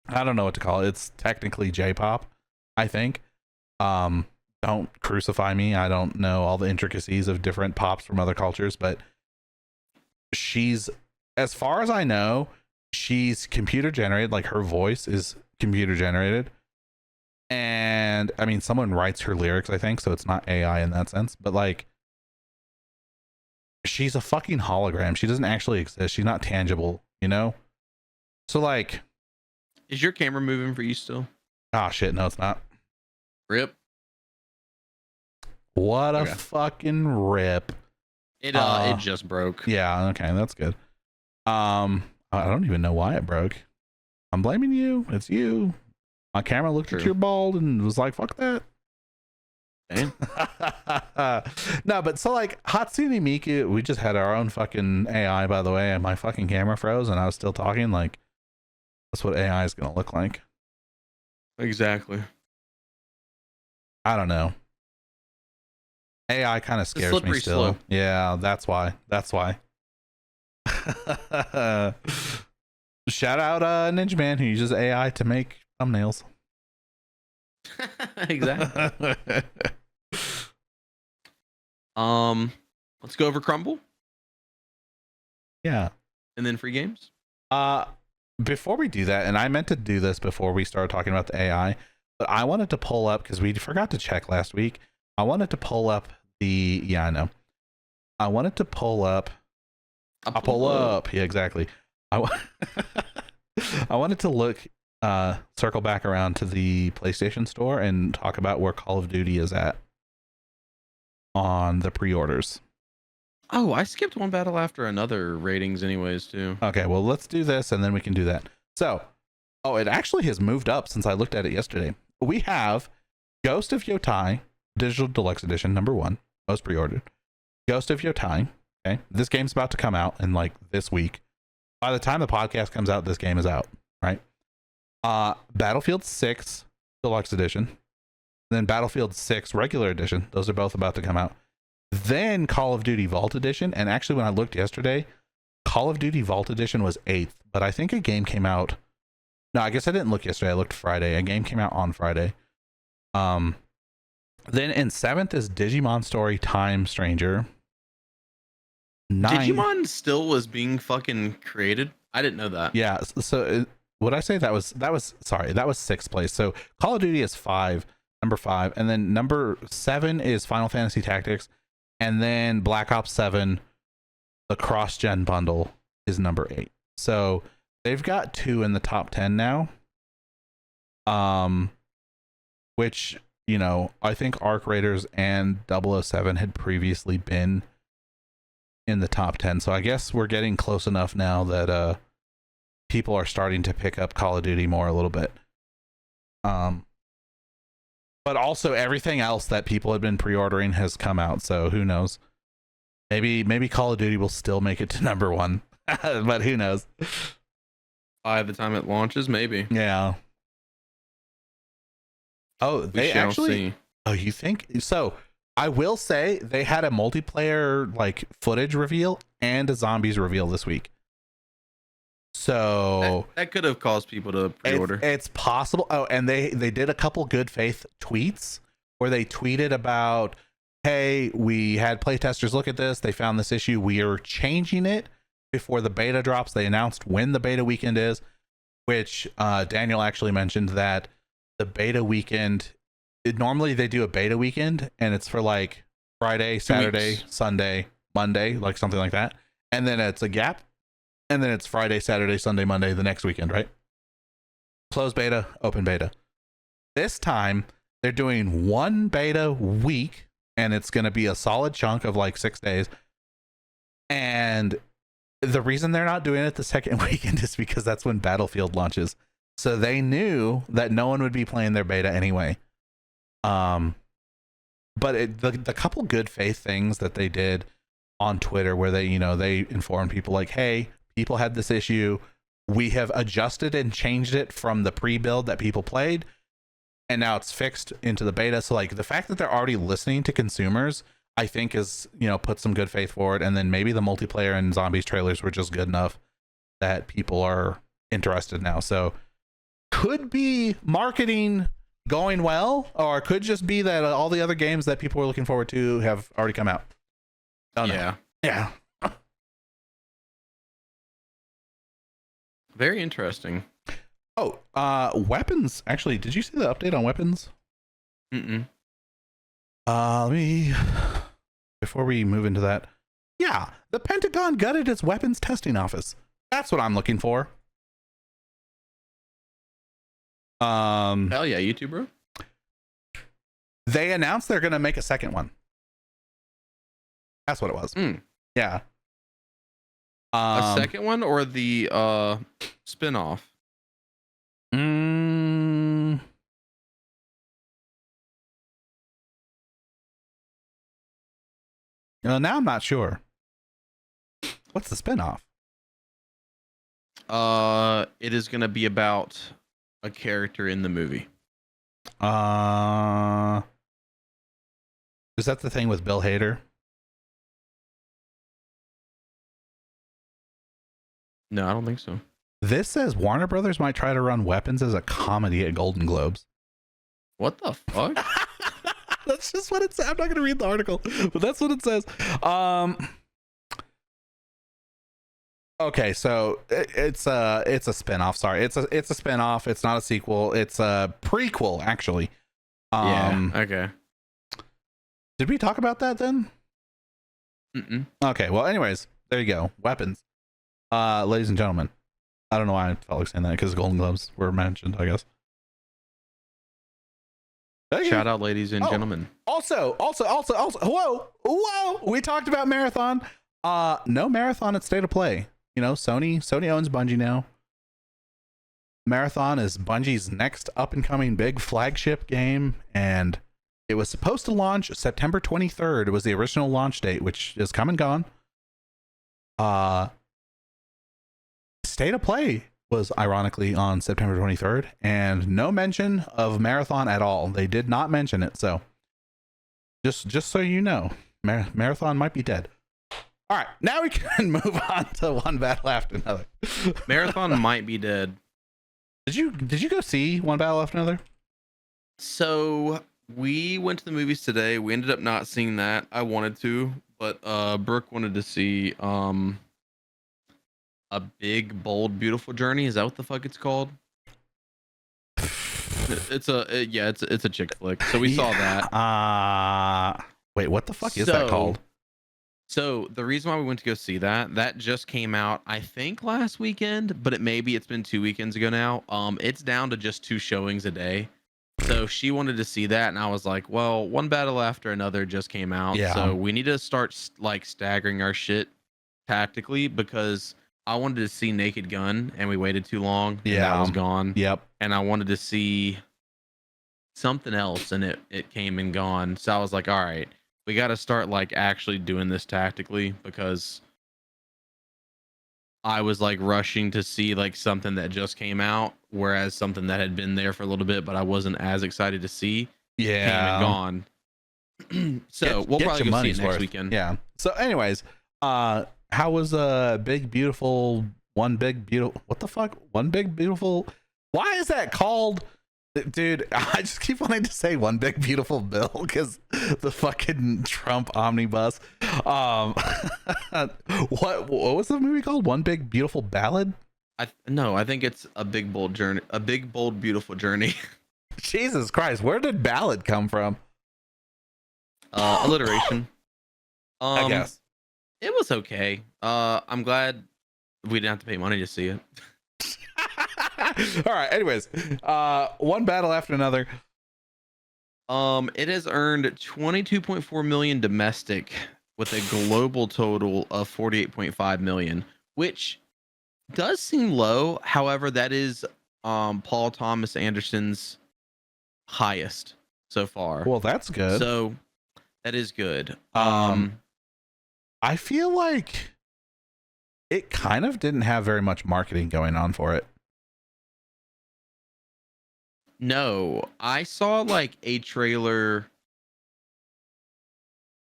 I don't know what to call it. It's technically J-pop, I think. Don't crucify me. I don't know all the intricacies of different pops from other cultures, but she's, as far as I know, she's computer generated. Like, her voice is computer generated, and I mean, someone writes her lyrics, I think, so it's not AI in that sense, but like, she's a fucking hologram. She doesn't actually exist. She's not tangible, you know? So like, is your camera moving for you still? Oh shit, no, it's not. Rip. What a fucking rip. It just broke. Yeah, okay, that's good. I don't even know why it broke. I'm blaming you. It's you. My camera looked at your bald and was like, fuck that. No, but so like Hatsune Miku, we just had our own fucking AI, by the way, and my fucking camera froze and I was still talking. Like, that's what AI is gonna look like. Exactly. I don't know. AI kind of scares me still. Slope. Yeah, that's why. Shout out Ninjahitman, who uses AI to make thumbnails. Exactly. Let's go over Crumble. Yeah. And then free games. Before we do that, and I meant to do this before we started talking about the AI, but I wanted to pull up, because we forgot to check last week. I wanted to pull up I know. I wanted to pull up. I'll pull up. Yeah, exactly. I wanted to look, circle back around to the PlayStation Store and talk about where Call of Duty is at on the pre-orders. Oh, I skipped one battle after another ratings anyways too. Okay, well, let's do this and then we can do that. So, it actually has moved up since I looked at it yesterday. We have Ghost of Yotai Digital Deluxe Edition #1, most pre-ordered. Ghost of Yotai. Okay, this game's about to come out in like this week. By the time the podcast comes out, this game is out, right? Battlefield 6 Deluxe Edition, then Battlefield 6 Regular Edition. Those are both about to come out. Then Call of Duty Vault Edition, and actually when I looked yesterday, Call of Duty Vault Edition was 8th, but I think a game came out. No, I guess I didn't look yesterday. I looked Friday. A game came out on Friday. Then in 7th is Digimon Story Time Stranger. Digimon still was being fucking created. I didn't know that. Yeah. So would I say that was 6th place. So Call of Duty is number 5, and then number 7 is Final Fantasy Tactics, and then Black Ops 7, the cross-gen bundle, is number 8. So they've got 2 in the top 10 now. Which, you know, I think Arc Raiders and 007 had previously been in the top 10. So I guess we're getting close enough now that people are starting to pick up Call of Duty more a little bit. But also everything else that people had been pre-ordering has come out, so who knows? Maybe Call of Duty will still make it to #1, but who knows? By the time it launches, maybe. Yeah. Oh, they actually see. Oh, you think so? I will say they had a multiplayer like footage reveal and a zombies reveal this week. So that could have caused people to pre-order. It's possible. Oh, and they did a couple good faith tweets where they tweeted about, hey, we had playtesters look at this. They found this issue. We are changing it before the beta drops. They announced when the beta weekend is, which Daniel actually mentioned that the beta weekend, normally they do a beta weekend and it's for like Friday, Saturday, Sunday, Monday, like something like that. And then it's a gap. And then it's Friday, Saturday, Sunday, Monday, the next weekend, right? Closed beta, open beta. This time, they're doing one beta week, and it's going to be a solid chunk of like 6 days. And the reason they're not doing it the second weekend is because that's when Battlefield launches. So they knew that no one would be playing their beta anyway. But the couple good faith things that they did on Twitter where they informed people like, hey, people had this issue. We have adjusted and changed it from the pre-build that people played, and now it's fixed into the beta. So like the fact that they're already listening to consumers, I think is, put some good faith forward. And then maybe the multiplayer and zombies trailers were just good enough that people are interested now. So could be marketing going well, or it could just be that all the other games that people were looking forward to have already come out. Oh no. Yeah. Very interesting. Oh, weapons. Actually, did you see the update on weapons? Before we move into that. Yeah, the Pentagon gutted its weapons testing office. That's what I'm looking for. Hell yeah, you too, bro. They announced they're going to make a second one. That's what it was. Yeah. A second one or the spin-off? Now I'm not sure. What's the spinoff? It is gonna be about a character in the movie. Is that the thing with Bill Hader? No, I don't think so. This says Warner Brothers might try to run Weapons as a comedy at Golden Globes. What the fuck? That's just what it says. I'm not going to read the article, but that's what it says. Okay, so it's a spinoff. Sorry, it's a spinoff. It's not a sequel. It's a prequel, actually. Yeah. Okay. Did we talk about that then? Mm-mm. Okay. Well, anyways, there you go. Weapons. Ladies and gentlemen, I don't know why I felt like saying that because Golden Globes were mentioned, I guess. Okay. Shout out, ladies and gentlemen. Also, whoa. We talked about Marathon. No Marathon at State of Play. You know, Sony owns Bungie now. Marathon is Bungie's next up and coming big flagship game, and it was supposed to launch September 23rd. It was the original launch date, which is come and gone. State of Play was ironically on September 23rd, and no mention of Marathon at all. They did not mention it, so just so you know, Marathon might be dead. All right, now we can move on to one battle after another. Marathon might be dead. Did you go see One Battle After Another? So we went to the movies today. We ended up not seeing that. I wanted to, but Brooke wanted to see A Big Bold Beautiful Journey. Is that what the fuck it's called? It's a chick flick. So we saw that. Wait, what the fuck is that called? So the reason why we went to go see that just came out, I think last weekend, but it's been 2 weekends ago now. It's down to just 2 showings a day. So she wanted to see that, and I was like, well, One Battle After Another just came out. Yeah. So we need to start like staggering our shit tactically, because I wanted to see Naked Gun and we waited too long. And that was gone. Yep. And I wanted to see something else, and it came and gone. So I was like, all right, we got to start like actually doing this tactically, because I was like rushing to see like something that just came out, whereas something that had been there for a little bit, but I wasn't as excited to see, came and gone. So we'll probably go see it next weekend. Yeah. So anyways, how was One Big Beautiful? What the fuck? One Big Beautiful? Why is that called? Dude, I just keep wanting to say One Big Beautiful Bill because the fucking Trump omnibus. What was the movie called? One Big Beautiful Ballad? I think it's A Big Bold Journey. A Big Bold Beautiful Journey. Jesus Christ, where did ballad come from? Alliteration. I guess. It was okay. I'm glad we didn't have to pay money to see it. All right, anyways, One Battle After Another. It has earned 22.4 million domestic with a global total of 48.5 million, which does seem low. However, that is Paul Thomas Anderson's highest so far. Well, that's good. So that is good. I feel like it kind of didn't have very much marketing going on for it. No, I saw like a trailer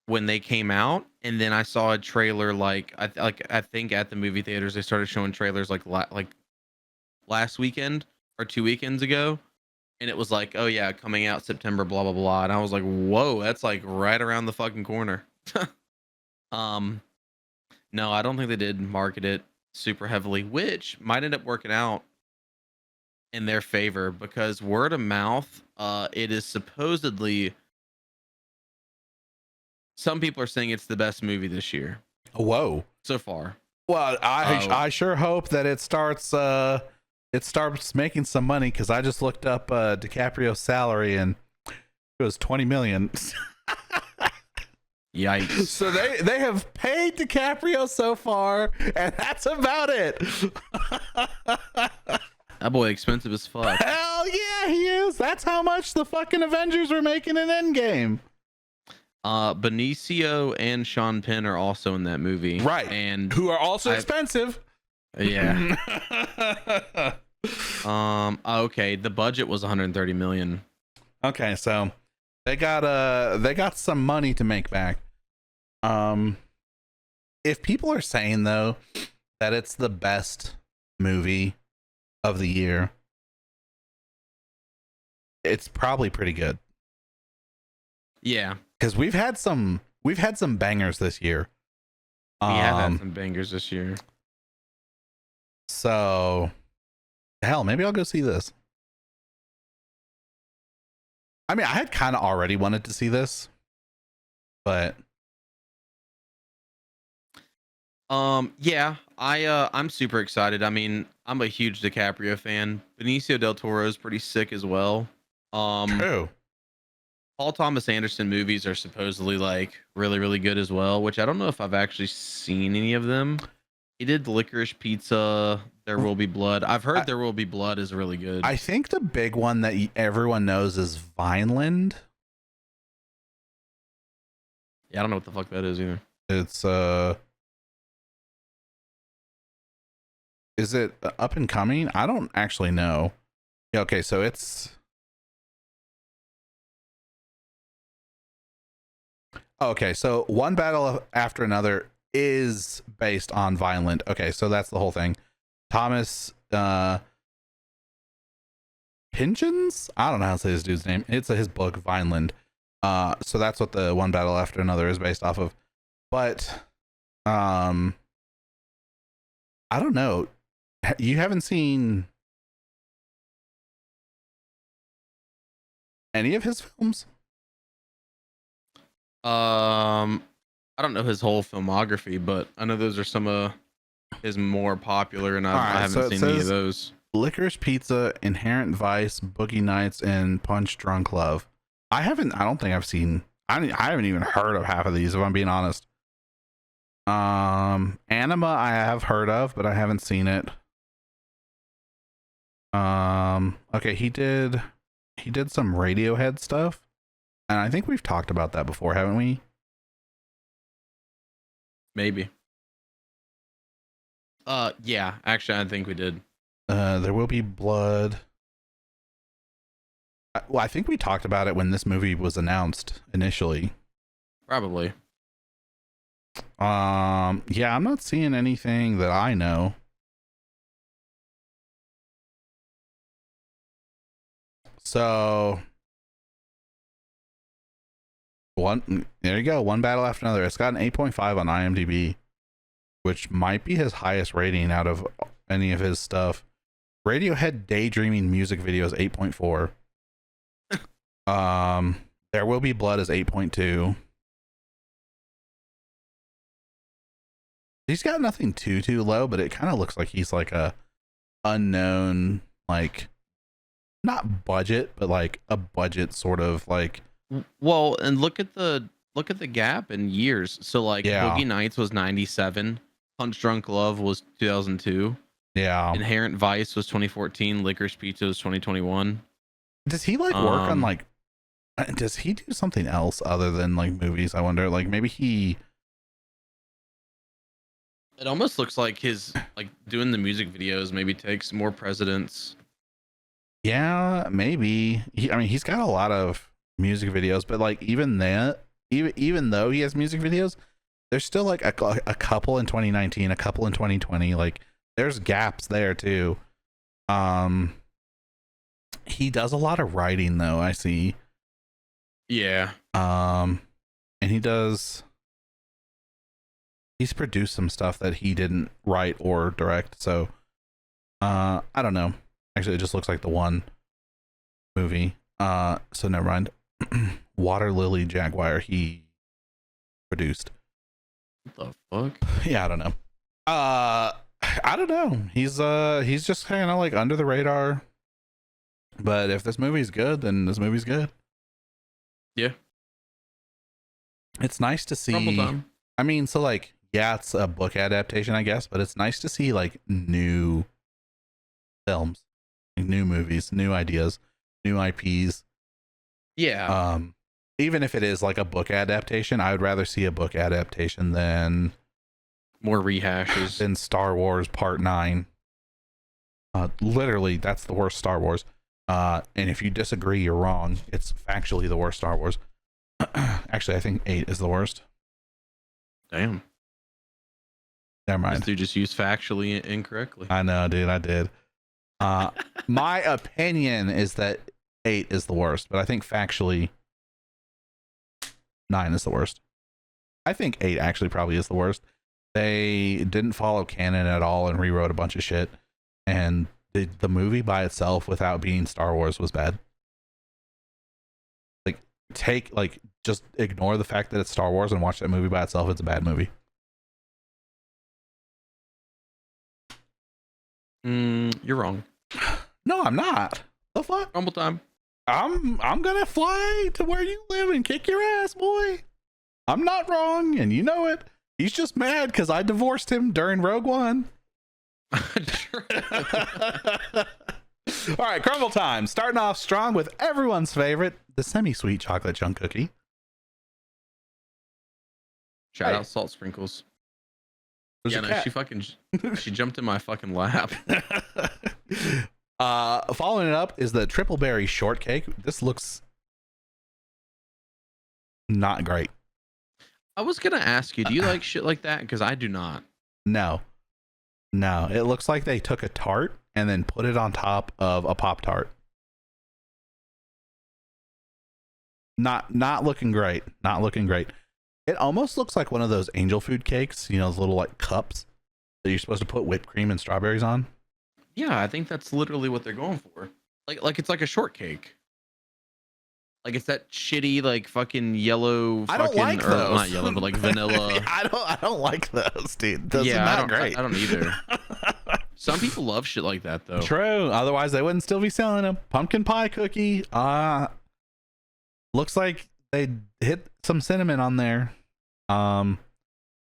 when they came out, and then I saw a trailer I think at the movie theaters they started showing trailers like last weekend or 2 weekends ago, and it was like, oh yeah, coming out September, blah blah blah, and I was like, whoa, that's like right around the fucking corner. No, I don't think they did market it super heavily, which might end up working out in their favor, because word of mouth, it is supposedly, some people are saying it's the best movie this year. Whoa. So far. Well, I sure hope that it starts making some money, because I just looked up DiCaprio's salary and it was 20 million. Yikes. So they have paid DiCaprio so far, and that's about it. That boy expensive as fuck. Hell yeah, he is. That's how much the fucking Avengers were making in Endgame. Benicio and Sean Penn are also in that movie, right? And who are also expensive. Yeah. Okay. The budget was 130 million. Okay, so they got some money to make back. If people are saying though that it's the best movie of the year, it's probably pretty good. Yeah, because we've had some bangers this year. We have had some bangers this year. So, hell, maybe I'll go see this. I mean, I had kind of already wanted to see this, but yeah, I'm super excited. I mean, I'm a huge DiCaprio fan. Benicio del Toro is pretty sick as well. True. Paul Thomas Anderson movies are supposedly like really, really good as well, which I don't know if I've actually seen any of them. He did Licorice Pizza, There Will Be Blood. I've heard There Will Be Blood is really good. I think the big one that everyone knows is Vineland. Yeah, I don't know what the fuck that is either. It's is it up and coming? I don't actually know. Yeah, okay, so it's okay, so One Battle After Another is based on Vineland. Okay, so that's the whole thing. Thomas Pynchon's? I don't know how to say this dude's name. It's his book, Vineland. So that's what the One Battle After Another is based off of. But I don't know. You haven't seen any of his films? I don't know his whole filmography, but I know those are some of his more popular, and I haven't seen any of those. Licorice Pizza, Inherent Vice, Boogie Nights, and Punch Drunk Love. I don't think I've seen. I haven't even heard of half of these, if I'm being honest. Anima I have heard of, but I haven't seen it. Okay, he did some Radiohead stuff, and I think we've talked about that before, haven't we? Maybe. Yeah, actually, I think we did. There Will Be Blood. Well, I think we talked about it when this movie was announced initially. Probably. Yeah, I'm not seeing anything that I know. So there you go. One Battle After Another. It's got an 8.5 on IMDb, which might be his highest rating out of any of his stuff. Radiohead Daydreaming music video is 8.4. There Will Be Blood is 8.2. He's got nothing too low, but it kind of looks like he's like a unknown, like not budget, but like a budget sort of like. Well, and look at the gap in years. So like Boogie Nights was 97, Punch Drunk Love was 2002. Yeah. Inherent Vice was 2014, Licorice Pizza was 2021. Does he like work on like does he do something else other than like movies? I wonder, like maybe he. It almost looks like his like doing the music videos maybe takes more precedence. Yeah, maybe. I mean, he's got a lot of music videos, but like even though he has music videos, there's still like a couple in 2019, a couple in 2020. Like there's gaps there too. He does a lot of writing though, I see. Yeah. And he's produced some stuff that he didn't write or direct, so I don't know. Actually, it just looks like the one movie. So never mind. Water Lily Jaguar he produced. What the fuck? Yeah, I don't know. I don't know. He's just kind of like under the radar. But if this movie's good, then this movie's good. Yeah. It's nice to see. I mean, so like, yeah, it's a book adaptation, I guess, but it's nice to see like new films, like new movies, new ideas, new IPs. Yeah. even if it is like a book adaptation, I would rather see a book adaptation than more rehashes than Star Wars Part 9. Literally, that's the worst Star Wars. And if you disagree, you're wrong. It's factually the worst Star Wars. Actually, I think 8 is the worst. Damn. Never mind. This dude just used factually incorrectly. I know, dude. I did. My opinion is that 8 is the worst, but I think factually 9 is the worst. I think 8 actually probably is the worst. They didn't follow canon at all and rewrote a bunch of shit. And the movie by itself, without being Star Wars, was bad. Just ignore the fact that it's Star Wars and watch that movie by itself. It's a bad movie. You're wrong. No, I'm not. The fuck? Crumble time. I'm gonna fly to where you live and kick your ass, boy. I'm not wrong, and you know it. He's just mad because I divorced him during Rogue One. All right, crumble time. Starting off strong with everyone's favorite, the semi-sweet chocolate chunk cookie. Shout out Salt Sprinkles. Yeah, no, she jumped in my fucking lap. Following it up is the triple berry shortcake. This looks not great. I was gonna ask you, do you like shit like that? Because I do not. No, it looks like they took a tart and then put it on top of a Pop-Tart. Not looking great. Not looking great. It almost looks like one of those angel food cakes, you know, those little like cups that you're supposed to put whipped cream and strawberries on. Yeah, I think that's literally what they're going for. Like it's like a shortcake. Like it's that shitty like fucking yellow. I don't like those. Not yellow, but like vanilla. I don't like those, dude. Those yeah, are not great. I don't either. Some people love shit like that though. True. Otherwise, they wouldn't still be selling them. Pumpkin pie cookie. Looks like they hit some cinnamon on there.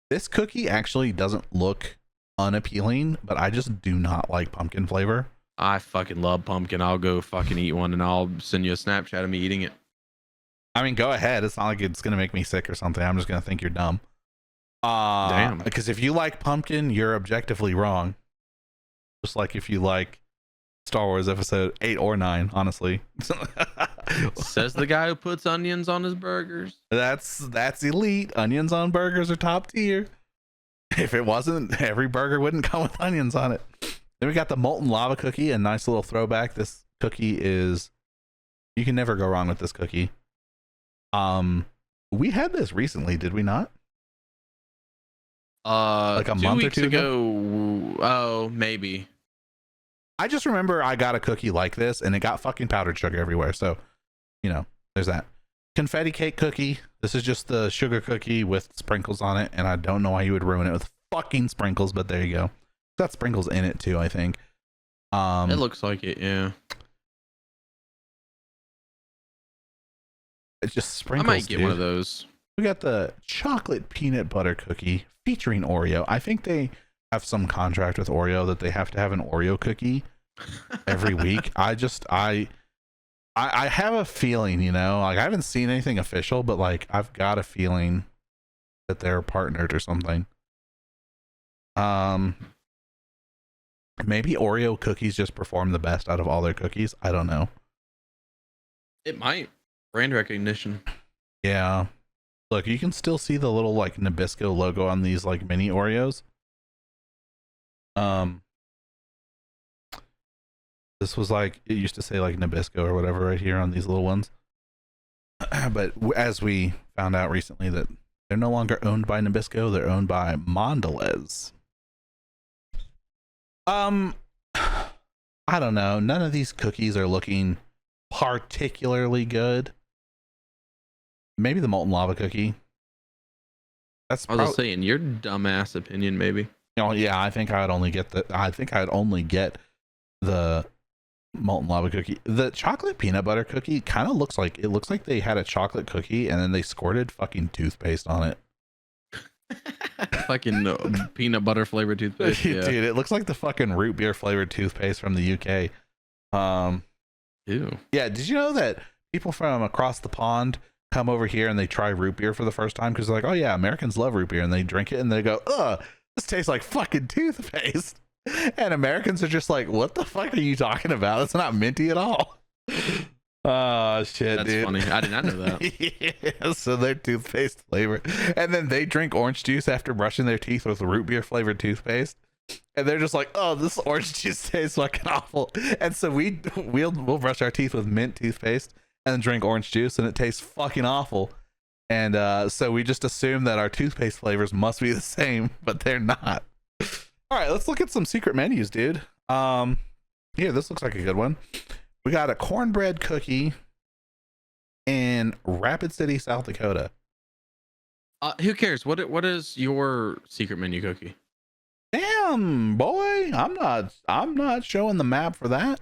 This cookie actually doesn't look unappealing, but I just do not like pumpkin flavor. I fucking love pumpkin. I'll go fucking eat one and I'll send you a Snapchat of me eating it. I mean, go ahead. It's not like it's gonna make me sick or something. I'm just gonna think you're dumb. Damn. Because if you like pumpkin, you're objectively wrong. Just like if you like Star Wars Episode 8 or 9, honestly. Says the guy who puts onions on his burgers. That's elite. Onions on burgers are top tier. If it wasn't, every burger wouldn't come with onions on it. Then we got the molten lava cookie, a nice little throwback. This cookie is, you can never go wrong with this cookie. We had this recently, did we not? Like a month or two ago? Oh, maybe. I just remember I got a cookie like this and it got fucking powdered sugar everywhere. So, you know, there's that. Confetti cake cookie. This is just the sugar cookie with sprinkles on it. And I don't know why you would ruin it with fucking sprinkles, but there you go. It's got sprinkles in it too, I think. It looks like it, yeah. It's just sprinkles. I might get one of those. We got the chocolate peanut butter cookie featuring Oreo. I think they have some contract with Oreo that they have to have an Oreo cookie every week. I have a feeling, you know, like I haven't seen anything official, but like I've got a feeling that they're partnered or something. Maybe Oreo cookies just perform the best out of all their cookies. I don't know. It might. Brand recognition. Yeah. Look, you can still see the little like Nabisco logo on these like mini Oreos. This was like, it used to say like Nabisco or whatever right here on these little ones. But as we found out recently that they're no longer owned by Nabisco, they're owned by Mondelez. I don't know. None of these cookies are looking particularly good. Maybe the molten lava cookie. That's I was saying your dumbass opinion, maybe. Oh yeah, I think I'd only get the molten lava cookie. The chocolate peanut butter cookie kind of looks like they had a chocolate cookie and then they squirted fucking toothpaste on it. Fucking peanut butter flavored toothpaste. Yeah. Dude, it looks like the fucking root beer flavored toothpaste from the UK. Ew. Yeah, did you know that people from across the pond come over here and they try root beer for the first time because they're like, oh yeah, Americans love root beer, and they drink it and they go, ugh, this tastes like fucking toothpaste. And Americans are just like, what the fuck are you talking about? It's not minty at all. Oh shit, that's dude. funny. I did not know that. Yeah, so they're toothpaste flavored, and then they drink orange juice after brushing their teeth with root beer flavored toothpaste, and they're just like, oh, this orange juice tastes fucking awful. And so we'll brush our teeth with mint toothpaste and then drink orange juice, and it tastes fucking awful. And so we just assume that our toothpaste flavors must be the same, but they're not. All right, let's look at some secret menus, dude. Here, this looks like a good one. We got a cornbread cookie in Rapid City, South Dakota. Who cares? What is your secret menu cookie? Damn, boy, I'm not showing the map for that.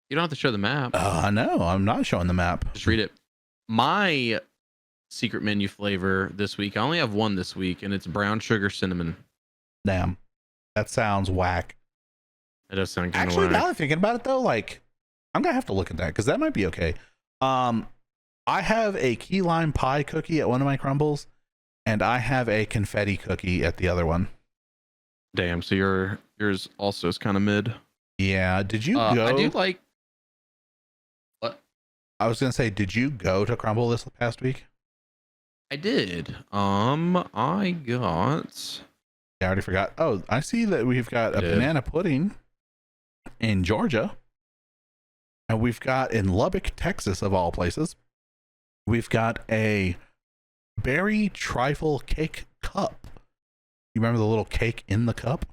You don't have to show the map. No, I'm not showing the map. Just read it. My secret menu flavor this week, I only have one this week, and it's brown sugar cinnamon. Damn, that sounds whack. It does sound kind of actually whack. Now that I'm thinking about it though, like I'm gonna have to look at that because that might be okay. I have a key lime pie cookie at one of my crumbles, and I have a confetti cookie at the other one. Damn, so yours also is kind of mid. Yeah, did you go? I do like. What? I was gonna say, did you go to Crumble this past week? I did. I got. I already forgot. Oh, I see that we've got a banana pudding in Georgia. And we've got in Lubbock, Texas, of all places, we've got a berry trifle cake cup. You remember the little cake in the cup?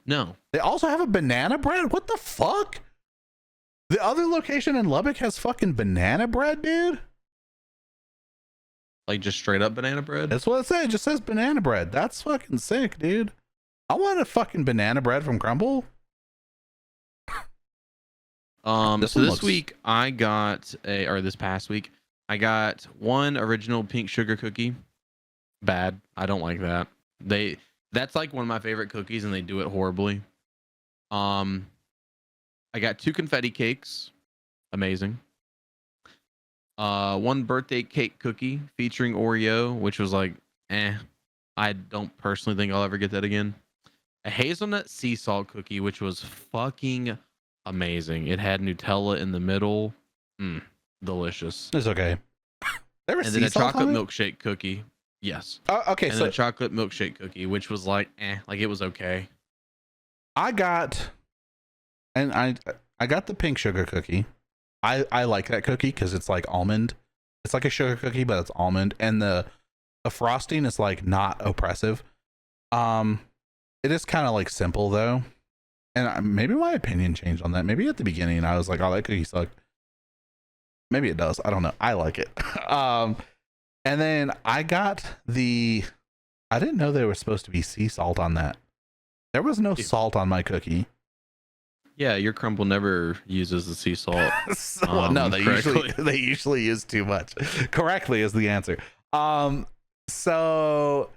No. They also have a banana bread? What the fuck? The other location in Lubbock has fucking banana bread, dude? Like just straight up banana bread? That's what it says. It just says banana bread. That's fucking sick, dude. I want a fucking banana bread from Crumble. This week I got this past week, I got one original pink sugar cookie. Bad. I don't like that. That's like one of my favorite cookies and they do it horribly. I got 2 confetti cakes. Amazing. One birthday cake cookie featuring Oreo, which was like, I don't personally think I'll ever get that again. A hazelnut sea salt cookie, which was fucking amazing. It had Nutella in the middle. Delicious. It's okay. And then a chocolate milkshake cookie. Yes. Okay. And so a chocolate milkshake cookie, which was like, like it was okay. I got the pink sugar cookie. I like that cookie because it's like almond. It's like a sugar cookie, but it's almond, and the frosting is like not oppressive. It is kind of like simple though, and maybe my opinion changed on that. Maybe at the beginning I was like, "Oh, that cookie sucked." Maybe it does. I don't know. I like it. And then I got I didn't know there was supposed to be sea salt on that. There was no salt on my cookie. Yeah, your Crumble never uses the sea salt. No, they usually use too much. Correctly is the answer. So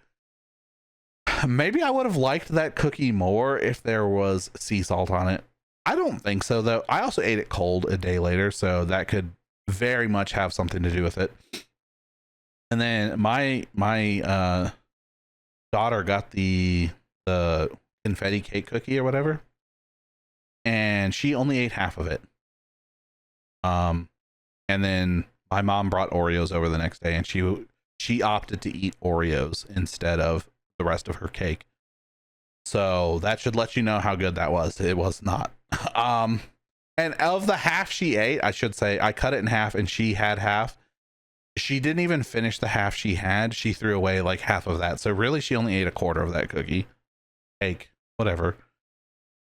maybe I would have liked that cookie more if there was sea salt on it. I don't think so though. I also ate it cold a day later, so that could very much have something to do with it. And then my daughter got the confetti cake cookie or whatever, and she only ate half of it. And then my mom brought Oreos over the next day, and she opted to eat Oreos instead of the rest of her cake. So that should let you know how good that was. It was not. And of the half she ate, I should say, I cut it in half and she had half. She didn't even finish the half she had. She threw away like half of that. So really she only ate a quarter of that cake, whatever.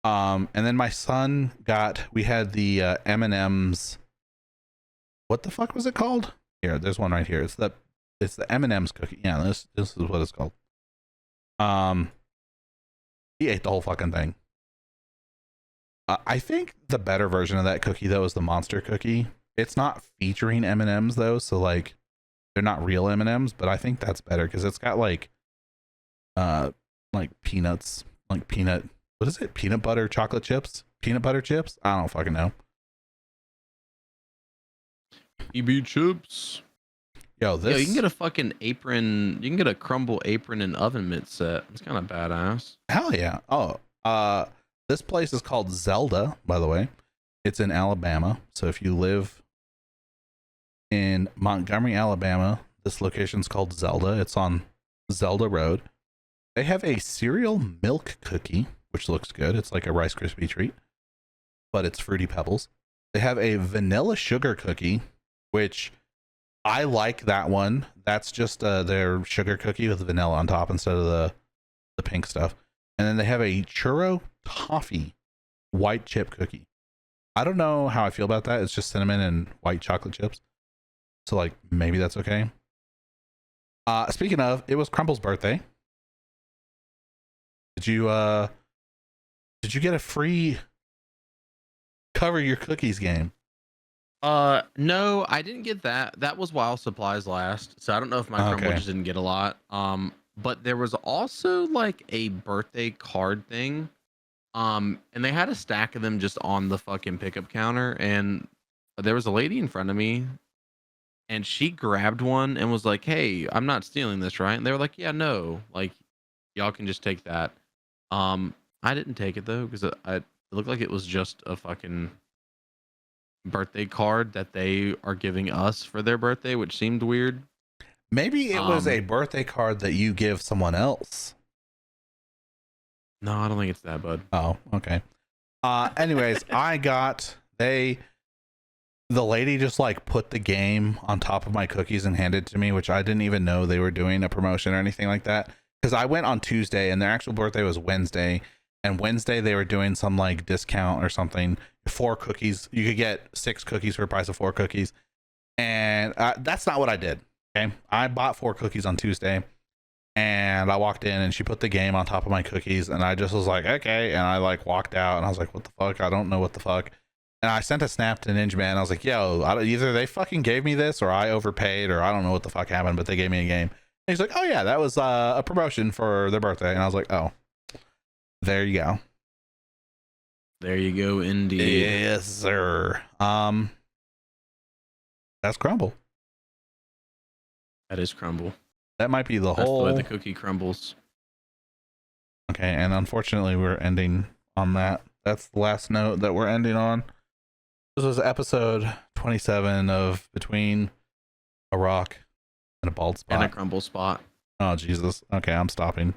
And then my son we had the M&M's. What the fuck was it called? Here, there's one right here. It's the M&M's cookie. Yeah, this is what it's called. He ate the whole fucking thing. I think the better version of that cookie though is the monster cookie. It's not featuring M&M's though, so like they're not real M&M's, but I think that's better because it's got like peanuts, like peanut. What is it? Peanut butter chocolate chips? Peanut butter chips? I don't fucking know. EB chips. Yo, you can get a fucking apron. You can get a Crumble apron and oven mitt set. It's kind of badass. Hell yeah. Oh, this place is called Zelda, by the way. It's in Alabama. So if you live in Montgomery, Alabama, this location's called Zelda. It's on Zelda Road. They have a cereal milk cookie, which looks good. It's like a Rice Krispie treat, but it's Fruity Pebbles. They have a vanilla sugar cookie, which I like that one. That's just their sugar cookie with vanilla on top instead of the pink stuff. And then they have a churro toffee white chip cookie. I don't know how I feel about that. It's just cinnamon and white chocolate chips. So like maybe that's okay. Speaking of, it was Crumble's birthday. Did you get a free cover your cookies game? No, I didn't get that. That was while supplies last. So I don't know if my Crumble just didn't get a lot. But there was also like a birthday card thing. And they had a stack of them just on the fucking pickup counter, and there was a lady in front of me, and she grabbed one and was like, "Hey, I'm not stealing this, right?" And they were like, "Yeah, no, like y'all can just take that." I didn't take it though because it looked like it was just a fucking birthday card that they are giving us for their birthday, which seemed weird. Maybe it was a birthday card that you give someone else. No, I don't think it's that, bud. Oh, okay. Anyways, the lady just like put the game on top of my cookies and handed it to me, which I didn't even know they were doing a promotion or anything like that. Because I went on Tuesday and their actual birthday was Wednesday. And Wednesday they were doing some like discount or something. 4 cookies. You could get 6 cookies for the price of 4 cookies. And that's not what I did. Okay. I bought 4 cookies on Tuesday. And I walked in and she put the game on top of my cookies. And I just was like, okay. And I like walked out and I was like, what the fuck? I don't know what the fuck. And I sent a snap to Ninjahitman. I was like, yo, either they fucking gave me this or I overpaid or I don't know what the fuck happened, but they gave me a game. And he's like, oh yeah, that was a promotion for their birthday. And I was like, oh, there you go. There you go, indeed. Yes, sir. That's Crumble. That is Crumble. That might be That's whole. the way the cookie crumbles. Okay, and unfortunately, we're ending on that. That's the last note that we're ending on. This was episode 27 of Between a Rock and a Bald Spot. And a Crumble spot. Oh, Jesus. Okay, I'm stopping.